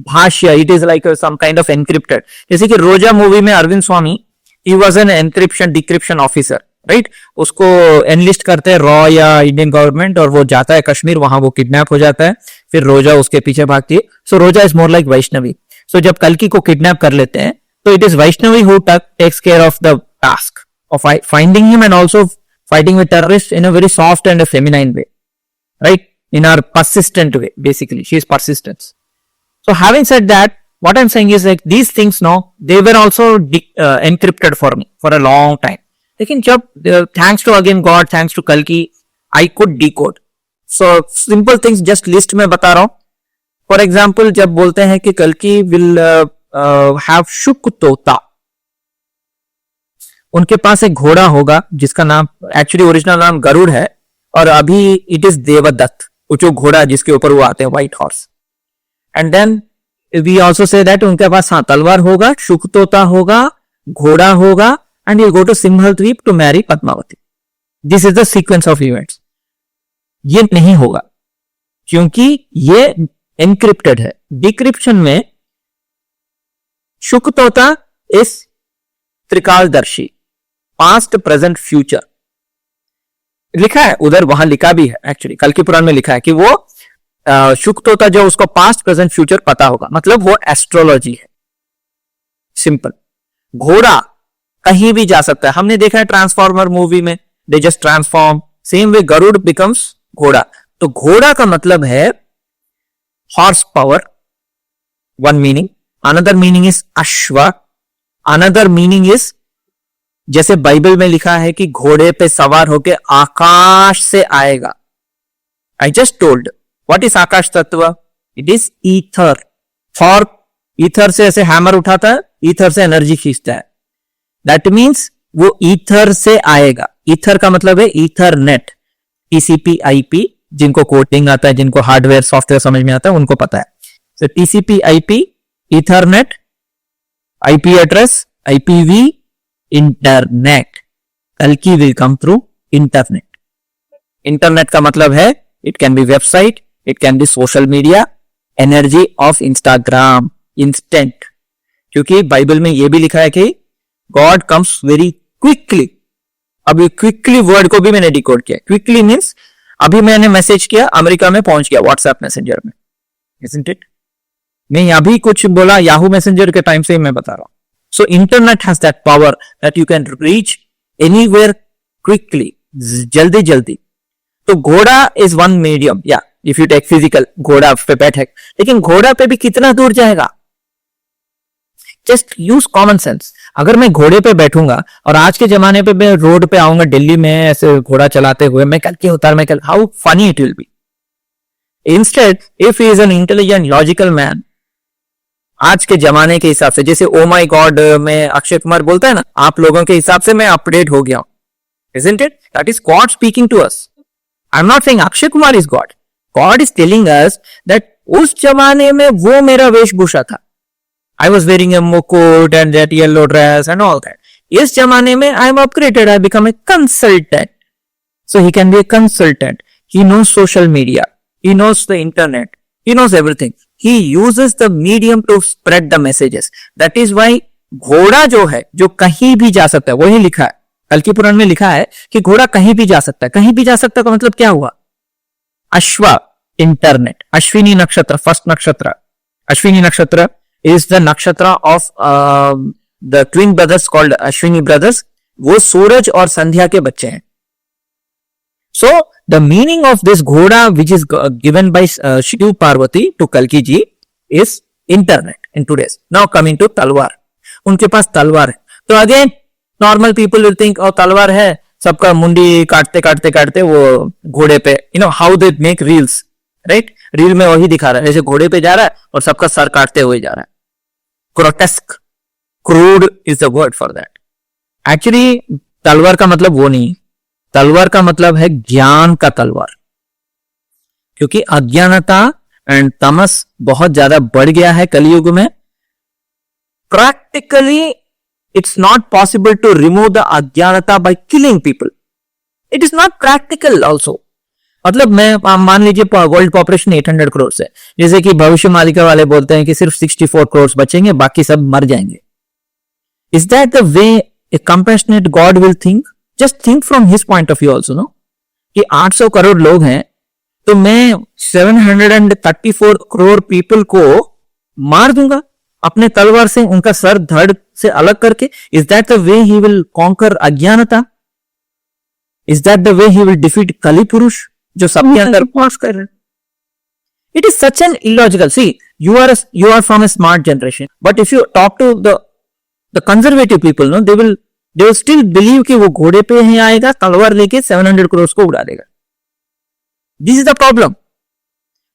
भाष्य. It is like some kind of encrypted. जैसे कि रोजा movie में अरविंद स्वामी, he was an encryption decryption officer. Right, उसको एनलिस्ट करते हैं रॉ या इंडियन गवर्नमेंट, और वो जाता है कश्मीर, वहां वो किडनैप हो जाता है, फिर रोजा उसके पीछे भागती है। सो रोजा इज मोर लाइक वैष्णवी। सो जब कल्कि को किडनैप कर लेते हैं तो it is Vaishnavi who takes care of the task of finding him and also fighting with terrorist in a very soft and feminine way, right, in are persistent way. Basically she is persistence. So having said that, what I'm saying is like these things now, they were also encrypted for me for a long time. लेकिन जब thanks to again God, thanks to कल्कि, I could decode so simple things just list में बता रहा हूं. For example जब बोलते हैं कि कल्कि विल हैव शुक तोता, उनके पास एक घोड़ा होगा जिसका नाम एक्चुअली ओरिजिनल नाम गरुड़ है और अभी इट इज देवदत्त, वो जो घोड़ा जिसके ऊपर वो आते हैं, white horse. And then we also say that उनके पास हाँ तलवार होगा, शुक तोता होगा, घोड़ा होगा, and you go to Singhal Dweep to marry Padmavati. This is the sequence of events. ये नहीं होगा क्योंकि ये एनक्रिप्टेड है. डिक्रिप्शन में शुक तोता इस त्रिकालदर्शी, पास्ट प्रेजेंट फ्यूचर लिखा है उधर, वहां लिखा भी है एक्चुअली कल्कि पुराण में लिखा है कि वो शुक तोता जो उसको पास्ट प्रेजेंट फ्यूचर पता होगा, मतलब वो एस्ट्रोलॉजी है. सिंपल. घोड़ा कहीं भी जा सकता है. हमने देखा है ट्रांसफॉर्मर मूवी में, they just transform. Same way Garuda becomes घोड़ा. तो घोड़ा का मतलब है horse power, one meaning. Another meaning is ashva. Another meaning is जैसे बाइबल में लिखा है कि घोड़े पे सवार होके आकाश से आएगा. I just told what is Akash tattva. It is ether. For ether से ऐसे हैमर उठाता है, ईथर से एनर्जी खींचता है. दैट मीन्स वो ईथर से आएगा. ईथर का मतलब है ईथरनेट, टीसीपी आईपी. जिनको कोडिंग आता है, जिनको हार्डवेयर सॉफ्टवेयर समझ में आता है, उनको पता है. तो TCP IP, ethernet, IP address, IPV, internet. कल्कि will come through internet. Internet का मतलब है it can be website, it can be social media, energy of Instagram, instant. क्योंकि बाइबल में यह भी लिखा है कि गॉड कम्स वेरी क्विकली. अभी क्विकली वर्ड को भी मैंने डिकोड किया. क्विकली मीन्स अभी मैंने मैसेज किया, अमेरिका में पहुंच गया व्हाट्सएप मैसेंजर में. Isn't it? नहीं अभी कुछ बोला याहू मैसेंजर के टाइम से ही मैं बता रहा हूं. So internet has that power that you can reach anywhere quickly, जल्दी जल्दी. तो घोड़ा इज वन मीडियम. या इफ यू टेक फिजिकल, घोड़ा पे बैठे, लेकिन घोड़ा पे भी कितना दूर जाएगा. Just use common sense. अगर मैं घोड़े पे बैठूंगा और आज के जमाने पे मैं रोड पे आऊंगा दिल्ली में ऐसे घोड़ा चलाते हुए, मैं कल के उतार, मैं कल, how funny it will be. Instead if he is an intelligent logical man, आज के जमाने के हिसाब से, जैसे ओ माई गॉड में अक्षय कुमार बोलता है ना, आप लोगों के हिसाब से मैं अपडेट हो गया हूं. Isn't it? That is God speaking to us. I'm not saying Akshay Kumar is God. God is telling us that उस जमाने में वो मेरा वेशभूषा था. I was wearing a mukut and that yellow dress and all that. इस जमाने में I am upgraded. I become a consultant. So he can be a consultant. He knows social media. He knows the internet. He knows everything. He uses the medium to spread the messages. That is why घोड़ा जो है, जो कहीं भी जा सकता है, वही लिखा है कल्कि पुराण में, लिखा है कि घोड़ा कहीं भी जा सकता है. कहीं भी जा सकता है का मतलब क्या हुआ. अश्व, इंटरनेट. अश्विनी नक्षत्र, फर्स्ट नक्षत्र. अश्विनी नक्षत्र is the nakshatra of the twin brothers called Ashwini brothers. वो सूरज और संध्या के बच्चे हैं. So the meaning of this घोड़ा which is given by Shiv Parvati to Kalki ji is internet in today's. Now coming to तलवार. उनके पास तलवार है. तो again normal people will think oh तलवार है, सबका मुंडी काटते काटते काटते वो घोड़े पे, you know how they make reels, right? Reel में वही दिखा रहा है, जैसे घोड़े पे जा रहा है और सबका सर काटते हुए जा रहा है. Grotesque, crude is the word for that. Actually तलवार का मतलब वो नहीं. तलवार का मतलब है ज्ञान का तलवार. क्योंकि अज्ञानता एंड तमस बहुत ज्यादा बढ़ गया है कलयुग में. Practically it's not possible to remove the agyanta by killing people. It is not practical also. मतलब मैं मान लीजिए वर्ल्ड पॉपुलेशन 800 करोड़ है, जैसे कि भविष्य मालिका वाले बोलते हैं कि सिर्फ 64 करोड़ बचेंगे, बाकी सब मर जाएंगे. Is that the way a compassionate god will think? Just think from his point of view also, no, कि 800 करोड़ लोग हैं तो मैं 734 करोड़ पीपल को मार दूंगा अपने तलवार से, उनका सर धड़ से अलग करके. Is that the way he will conquer agyanta? Is that the way he will defeat Kali Purush जो सबके अंदर पास कर रहे हैं? It is such an illogical. See, you are from a smart generation, but if you talk to the conservative people, no, they will still believe कि वो घोड़े पे ही आएगा, तलवार लेके 700 करोड़ को उड़ा देगा. This is the problem.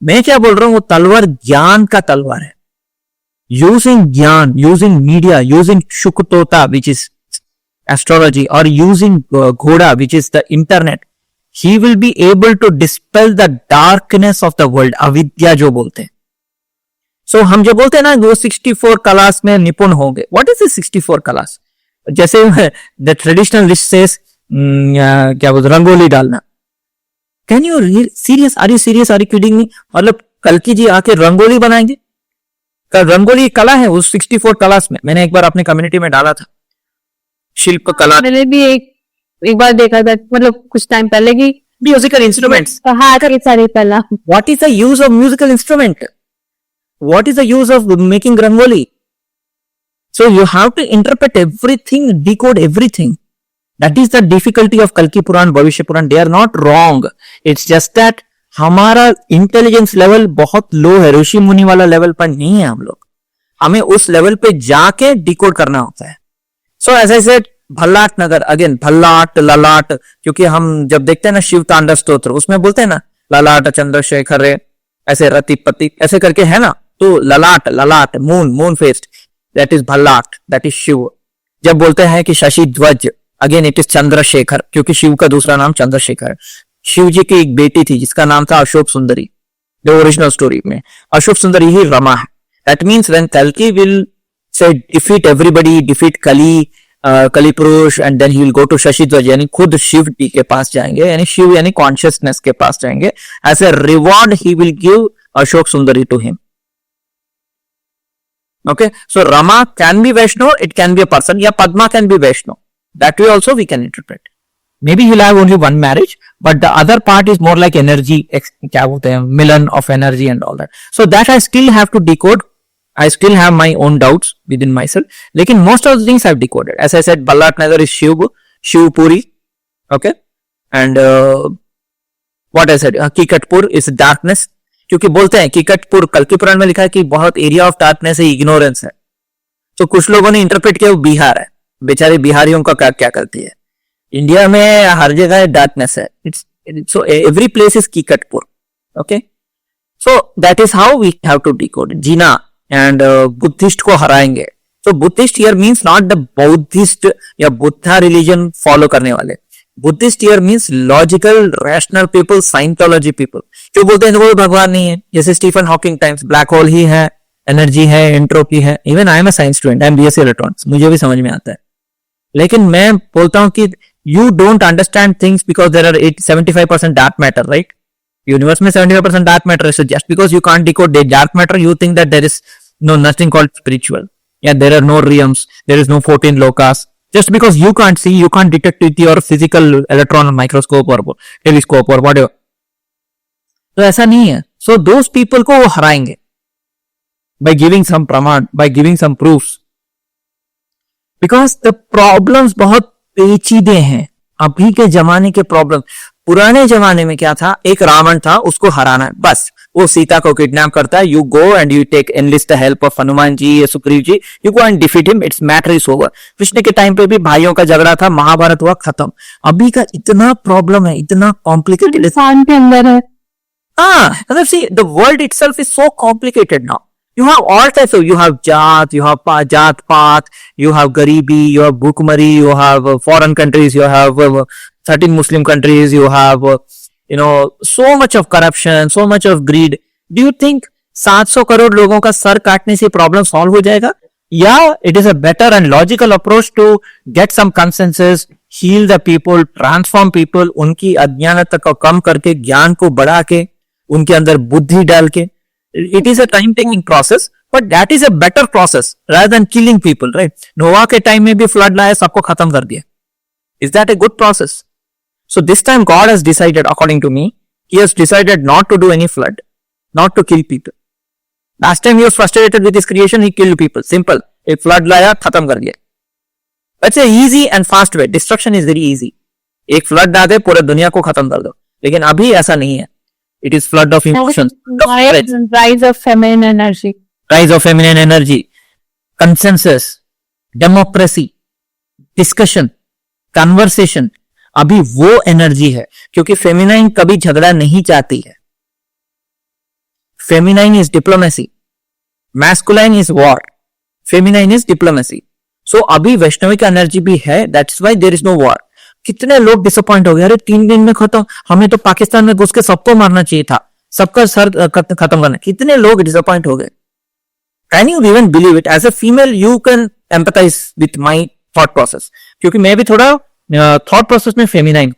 मैं क्या बोल रहा हूं, वो तलवार ज्ञान का तलवार है. Using gyan, using media, using Shuktota which is astrology, और using ghoda which is the internet, he will be able to dispel the darkness of the world, avidya जो बोलते हैं. सो हम जो बोलते हैं ना वो 64 कलास में निपुण होंगे. व्हाट इज 64 कलास? जैसे द ट्रेडिशनल लिस्ट सेज क्या बोलते, रंगोली डालना. Can you serious, are you serious, are you kidding me? मतलब कल्कि जी आके रंगोली बनाएंगे? रंगोली कला है उस 64 कलास में. मैंने एक बार अपने कम्युनिटी में डाला था शिल्प कला. मैंने भी एक बार देखा था, मतलब कुछ टाइम पहले की म्यूजिकल इंस्ट्रूमेंट्स. हाँ, सारे पहला. What is the use of musical instrument? What is the use of making rangoli? So you have to interpret everything, decode everything. That is the difficulty of Kalki Puran, Bhavishya Puran. They are not wrong. It's just that हमारा intelligence level बहुत लो है, ऋषि मुनि वाला level पर नहीं है हम लोग. हमें उस लेवल पे जाके डिकोड करना होता है. So as I said, Bhallat Nagar, again Bhallat, lalat, क्योंकि हम जब देखते हैं ना शिव तांडव स्तोत्र, उसमें बोलते हैं ना ललाट चंद्रशेखर रे, ऐसे रति पति ऐसे करके है ना. तो lalat, lalat, moon faced, that is Bhallat, that is Shiva. जब बोलते हैं कि शशि ध्वज, अगेन इट इज चंद्रशेखर, क्योंकि शिव का दूसरा नाम चंद्रशेखर. शिव जी की एक बेटी थी जिसका नाम था अशोक सुंदरी. द ओरिजिनल स्टोरी में अशोक सुंदरी ही रमा है. दैट मीन्स व्हेन कल्कि will say defeat everybody, defeat Kali Purush, and then he will go to Shashi Dhwaj, यानी खुद शिव जी के पास जाएंगे, यानी शिव यानी कॉन्शियसनेस के पास जाएंगे. As a reward he will give Ashok Sundari to him. Okay, so Rama can be Vaishno, it can be a person, या Padma can be Vaishno. That way also we can interpret. Maybe he'll have only one marriage, but the other part is more like energy, क्या बोलते हैं, मिलन of energy and all that. So that I still have to decode. I still have my own doubts within myself. लेकिन most of the things I've decoded. As I said, Ballat Nagar is Shiv Puri, okay, and what I said, Kikatpur is darkness. क्योंकि बोलते हैं किकटपुर, कल्कि पुराण में लिखा है कि बहुत एरिया ऑफ डार्कनेस है, इग्नोरेंस है. तो कुछ लोगों ने इंटरप्रेट किया वो बिहार है. बेचारे बिहारियों का क्या करती है. इंडिया में हर जगह डार्कनेस है. It's so every place is Kikatpur. Okay, so that is how we have to decode. Jina and Buddhist को हराएंगे. तो Buddhist here means not the Buddhist या बुद्धा रिलीजन फॉलो करने वाले. Buddhist here means logical rational people, scientology people. जो बोलते हैं वो भगवान नहीं है, जैसे Stephen Hawking times, black hole ही है, एनर्जी है, एंट्रोपी है. Even I am a science student, I am BSc electronics, मुझे भी समझ में आता है. लेकिन मैं बोलता हूं कि you don't understand things because there are 75% dark matter, right? Universe में 75% डार्क मैटर है. So just because you can't decode dark matter, you think that there is no nothing called spiritual, या there are no realms, there is no 14 lokas. Just because you can't see, you can't detect with your physical electron microscope or telescope or whatever. तो ऐसा नहीं है. So those people को वो हराएंगे by giving some प्रमाण, by giving some proofs. Because the problems बहुत पेचीदे हैं. अभी के जमाने के प्रॉब्लम, पुराने जमाने में क्या था, एक रावण था, उसको हराना है बस. वो सीता को किडनैप करता है, you go and you take enlist the help of Hanuman ji या Sugriv ji, you go and defeat him, it's matter is over. Krishna के टाइम पे भी भाइयों का झगड़ा था, महाभारत हुआ, खत्म. अभी का इतना प्रॉब्लम है, इतना कॉम्प्लिकेटेड इंसान के अंदर है. हाँ, मतलब see the world itself is so complicated now. You have all types of, you have Jat, you have Jat Path, you have Garibi, you have Bhukmari, you have foreign countries, you have 13 Muslim countries, you have, so much of corruption, so much of greed. Do you think 700 crore लोगों का sir काटने से problem solve हो जाएगा? Yeah, it is a better and logical approach to get some consensus, heal the people, transform people, उनकी अज्ञानता को कम करके, ज्ञान को बढ़ा के, उनके अंदर बुद्धि डाल के. It is a time taking process, but that is a better process rather than killing people, right? नोवा के टाइम में भी फ्लड लाया, सबको खत्म कर दिया. Is that a good process? So this time God has decided, according to me, He has decided not to do any flood, not to kill people. Last time He was frustrated with His creation, He killed people. Simple. एक flood लाया, खत्म कर दिया. That's a easy and fast way. Destruction is very easy. एक flood डाल दे, पूरे दुनिया को खत्म कर दो. लेकिन अभी ऐसा नहीं है. It is flood of emotions. Rise of feminine energy. Rise of feminine energy. Consensus. Democracy. Discussion. Conversation. अभी वो एनर्जी है, क्योंकि फेमिनाइन कभी झगड़ा नहीं चाहती है. Feminine is diplomacy, masculine is war, feminine is diplomacy. So अभी वैष्णवी का एनर्जी भी है, that's why there is no war. कितने लोग डिसअपॉइंट हो गए, अरे 3 दिन में खत्म, हमें तो पाकिस्तान में घुस के सबको मारना चाहिए था, सबका सर खत्म करना. कितने लोग डिसअपॉइंट हो गए. Can you even believe it? As a female you can empathise with my thought process, क्योंकि मैं भी थोड़ा थॉट प्रोसेस में feminine.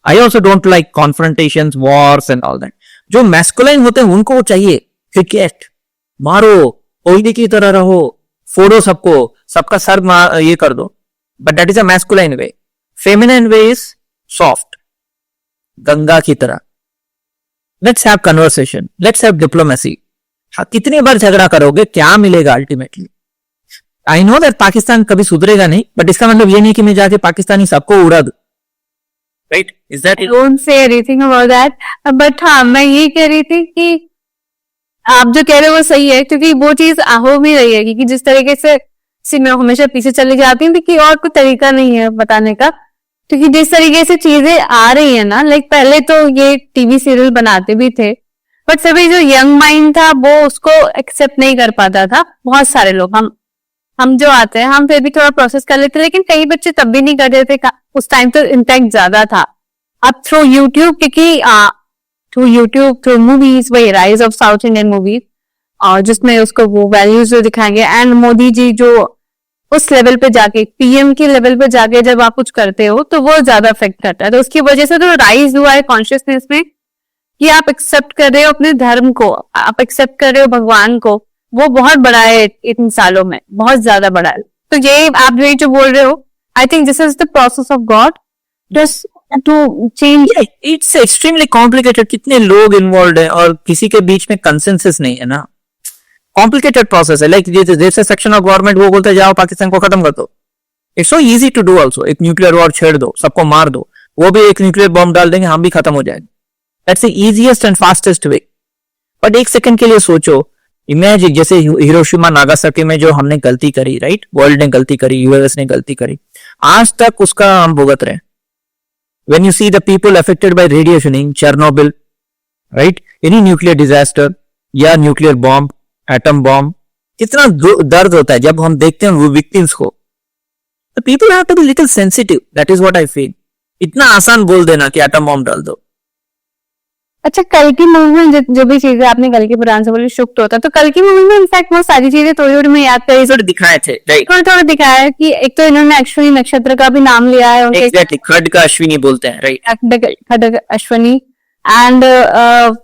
I also don't like confrontation, wars and all that. जो मैस्कुलाइन होते हैं उनको चाहिए क्रिकेट, मारो, कोयले की तरह रहो, फोड़ो सबको, सबका सर ये कर दो. But that is a masculine way. Feminine way is soft, Ganga की तरह. Let's have conversation, let's have diplomacy. कितनी बार झगड़ा करोगे, क्या मिलेगा ultimately? I know that Pakistan कभी सुधरेगा नहीं, बट इसका मतलब ये नहीं कि मैं जाके पाकिस्तानी सबको उड़ा दूं. Right? Is that it? Don't say anything about that. But हाँ, मैं ये कह रही थी कि आप जो कह रहे हो वो सही है, क्योंकि वो चीज हो भी रही है. क्योंकि जिस तरीके से मैं हमेशा पीछे चली जाती हूँ कि और कोई तरीका नहीं है बताने का. क्योंकि जिस तरीके से चीजें आ रही है ना, लाइक पहले तो ये टीवी सीरियल बनाते भी थे, बट सभी जो यंग माइंड था वो उसको एक्सेप्ट नहीं कर पाता था. बहुत सारे लोग, हम जो आते हैं, हम फिर भी थोड़ा प्रोसेस कर लेते, लेकिन कई बच्चे तब भी नहीं कर रहे थे. उस टाइम तो इम्पैक्ट ज्यादा था. अब थ्रू यूट्यूब, क्योंकि थ्रू यूट्यूब, थ्रू मूवीज, वही rise of south Indian movies, और जिसमें उसको वो वैल्यूज जो दिखाएंगे, एंड मोदी जी जो उस लेवल पे जाके, पीएम के लेवल पे जाके जब आप कुछ करते हो तो वो ज्यादा इफेक्ट करता है. तो उसकी वजह से तो राइज हुआ है कॉन्शियसनेस में कि आप एक्सेप्ट कर रहे हो अपने धर्म को, आप एक्सेप्ट कर रहे हो भगवान को. वो बहुत बड़ा है इन सालों में, बहुत ज्यादा बड़ा है. तो ये आप जो बोल रहे हो, I think this is the process of god just to change. It's extremely complicated. कितने लोग इन्वॉल्व है और किसी के बीच में कंसेंसस नहीं है ना. कॉम्प्लिकेटेड प्रोसेस है. लाइक जैसे सेक्शन ऑफ गवर्नमेंट वो बोलते जाओ पाकिस्तान को खत्म कर दो. It's so easy to do. Also एक न्यूक्लियर वॉर छेड़ दो, सबको मार दो, वो भी एक न्यूक्लियर बॉम्ब डाल देंगे, हम भी खत्म हो जाएंगे. That's the easiest and fastest way. But एक सेकंड के लिए सोचो, इमेजिन जैसे हिरोशिमा नागासाकी में जो हमने गलती करी, राइट, वर्ल्ड ने गलती करी, यूएस ने गलती करी, आज तक उसका हम भुगत रहे. When you see the people affected by radiation in Chernobyl, right, any nuclear disaster या nuclear bomb, atom bomb, कितना दर्द होता है जब हम देखते हैं वो victims को. The people have to be little sensitive. That is what I feel. इतना आसान बोल देना कि atom bomb डाल दो. अच्छा, कल की मूवी में जो भी चीजें आपने कल के पुराण से बोली शुक्र होता, तो कल की मूवी में इनफैक्ट वो सारी चीजें थोड़ी थोड़ी में याद करी, थोड़ा दिखाए थे, राइट, थोड़ा थोड़ा दिखाया है कि एक तो इन्होंने अश्विनी नक्षत्र का भी नाम लिया है. एग्जैक्टली, खड्ग का अश्विनी बोलते हैं, राइट, खड्ग अश्विनी. एंड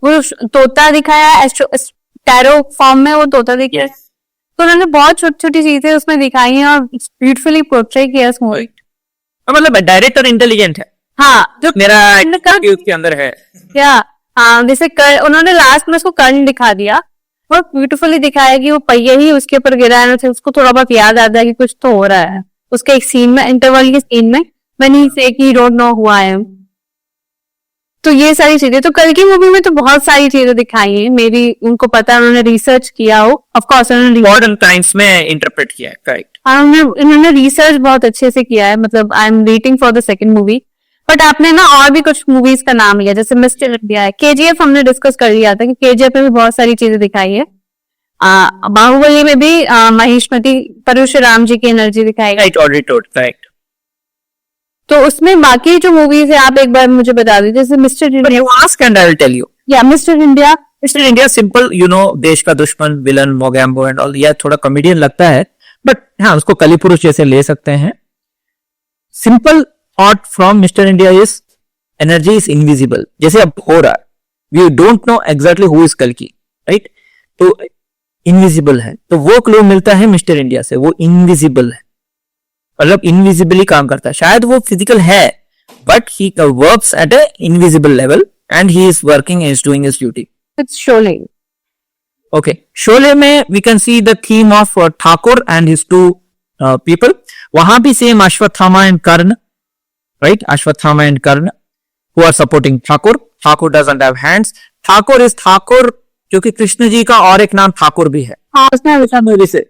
वो तोता दिखाया है, टैरो फॉर्म में वो तोता दिखाया. तो उन्होंने बहुत छोटी छोटी चीजें उसमें दिखाई हैं और ब्यूटीफुली पोर्ट्रे किया इस मूवी. मतलब डायरेक्टर इंटेलिजेंट है. हाँ, जो मेरा उसके अंदर है क्या, हाँ, जैसे उन्होंने लास्ट में उसको कर्ण दिखा दिया, बहुत ब्यूटीफुली दिखाया कि वो पहिए ही उसके ऊपर गिरा है, उसको थोड़ा बहुत याद आता है कि कुछ तो हो रहा है. उसके एक सीन में, इंटरवल के सीन में, when he say कि don't know who I am. तो ये सारी चीजें तो कल की मूवी में तो बहुत सारी चीजें दिखाई हैं. मेरी उनको पता है, उन्होंने रिसर्च किया हो, ऑफ कोर्स उन्होंने मॉडर्न टाइम्स में इंटरप्रेट किया है, करेक्ट. इन्होंने रिसर्च बहुत अच्छे से किया है. मतलब I am waiting for the second movie. But आपने ना और भी कुछ मूवीज का नाम लिया, जैसे मिस्टर इंडिया है, केजीएफ हमने डिस्कस कर लिया था कि केजीएफ में भी बहुत सारी चीजें दिखाई है. बाहुबली में भी महिष्मति परशुराम जी की एनर्जी दिखाई, राइट, ऑलरेडी टोल्ड, करेक्ट. तो उसमें बाकी जो मूवीज है आप एक बार मुझे बता दीजिए, जैसे Mister India. You ask and I will tell you. या Mister India simple, you know, देश का दुश्मन, विलन, मोगैम्बो एंड ऑल. यह थोड़ा कॉमेडियन लगता है, बट हाँ, उसको कली पुरुष जैसे ले सकते हैं. Simple thought from Mr. India is energy is invisible. जैसे अब हो रहा है, we don't know exactly who is Kalki, right? तो invisible है, तो वो क्लू मिलता है मिस्टर इंडिया से. वो इनविजिबल है, मतलब इनविजिबली काम करता है. शायद वो फिजिकल है, but he works at a invisible level and he is working, is doing his duty. It's Sholay. Okay, Sholay में we can see the theme of Thakur and his two people. वहां भी same Ashwatthama and Karna, right, Ashwathama and Karna, who are supporting Thakur. Thakur doesn't have hands. Thakur is Thakur, जो कि कृष्ण जी का और एक नाम ठाकुर भी है. हाँ, उसमें अमिताभ मूवी से,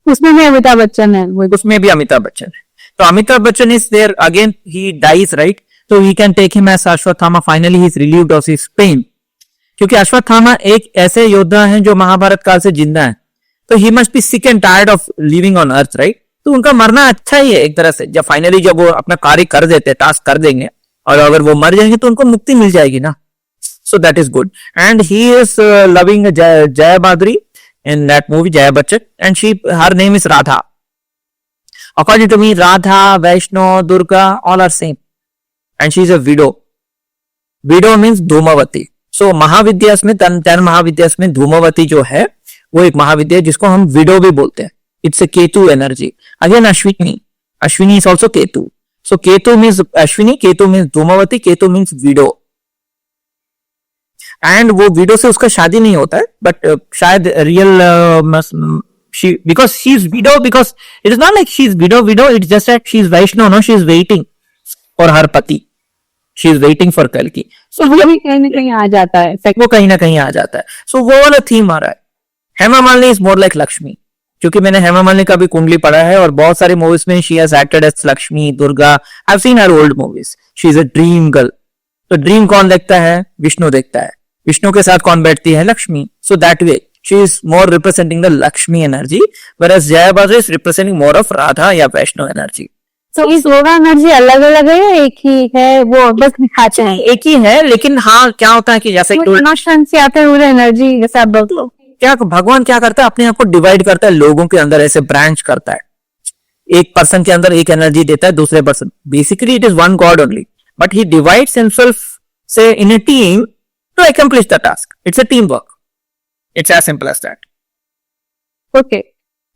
उसमें भी अमिताभ बच्चन है. उसमें भी अमिताभ बच्चन है. तो Amitabh Bachchan is there again, he dies right, तो we can take him as Ashwatthama, finally he is relieved of his pain, क्योंकि अश्वत्थामा एक ऐसे योद्धा हैं जो महाभारत काल से जिंदा है, तो he must be sick and tired of living on earth right, तो उनका मरना अच्छा ही है एक तरह से, जब फाइनली जब वो अपना कार्य कर देते, टास्क कर देंगे, और अगर वो मर जाएंगे तो उनको मुक्ति मिल जाएगी ना, so that is good. And he is loving Jaya Badri in that movie, Jaya Bachchan, and her name is Radha. According to me, Radha, Vaishno, Durga, all are same, and she is a widow. Widow means Dhumavati. So महाविद्यास में 10 महाविद्यास में धूमवती जो है वो एक महाविद्या जिसको हम window भी बोलते हैं. It's a Ketu energy. Again Ashwini. Ashwini is also Ketu. So Ketu means Ashwini, Ketu means Dhumavati, Ketu means widow. And वो विडो से उसका शादी नहीं होता है, बट शायद real because she is widow, because it is not like she is widow, it's just that she is Vaishnav, no, she is waiting for her pati, she is waiting for कल्कि. सो वो भी कहीं ना कहीं आ जाता है, वो कहीं ना कहीं आ जाता है. सो वो वाला थीम आ रहा है. Hema Malini is more like Lakshmi, क्योंकि मैंने हेमा मालिनी का भी कुंडली पढ़ा है और बहुत सारे मूवीज में she has acted as Lakshmi, Durga. I have seen her old movies. She is a dream girl. तो ड्रीम कौन देखता है? विष्णु देखता है. विष्णु के साथ कौन बैठती है? Lakshmi. So that way she is more representing the Lakshmi energy, whereas Jaya Bhaduri is representing more of Radha या वैष्णो एनर्जी. तो इस योगा एनर्जी अलग अलग है या एक ही है? वो बस दिखाते हैं एक ही है, लेकिन हाँ क्या होता है कि जैसे इमोशन से आते हैं पूरे एनर्जी, जैसे आप बोलते हो, क्या भगवान क्या करता है, अपने आप को डिवाइड करता है लोगों के अंदर, ऐसे ब्रांच करता है. एक पर्सन के अंदर एक एनर्जी देता है दूसरे person. Basically it is one God only, but he divides himself से in a team to accomplish the task. It's a teamwork. It's as simple as that. Okay.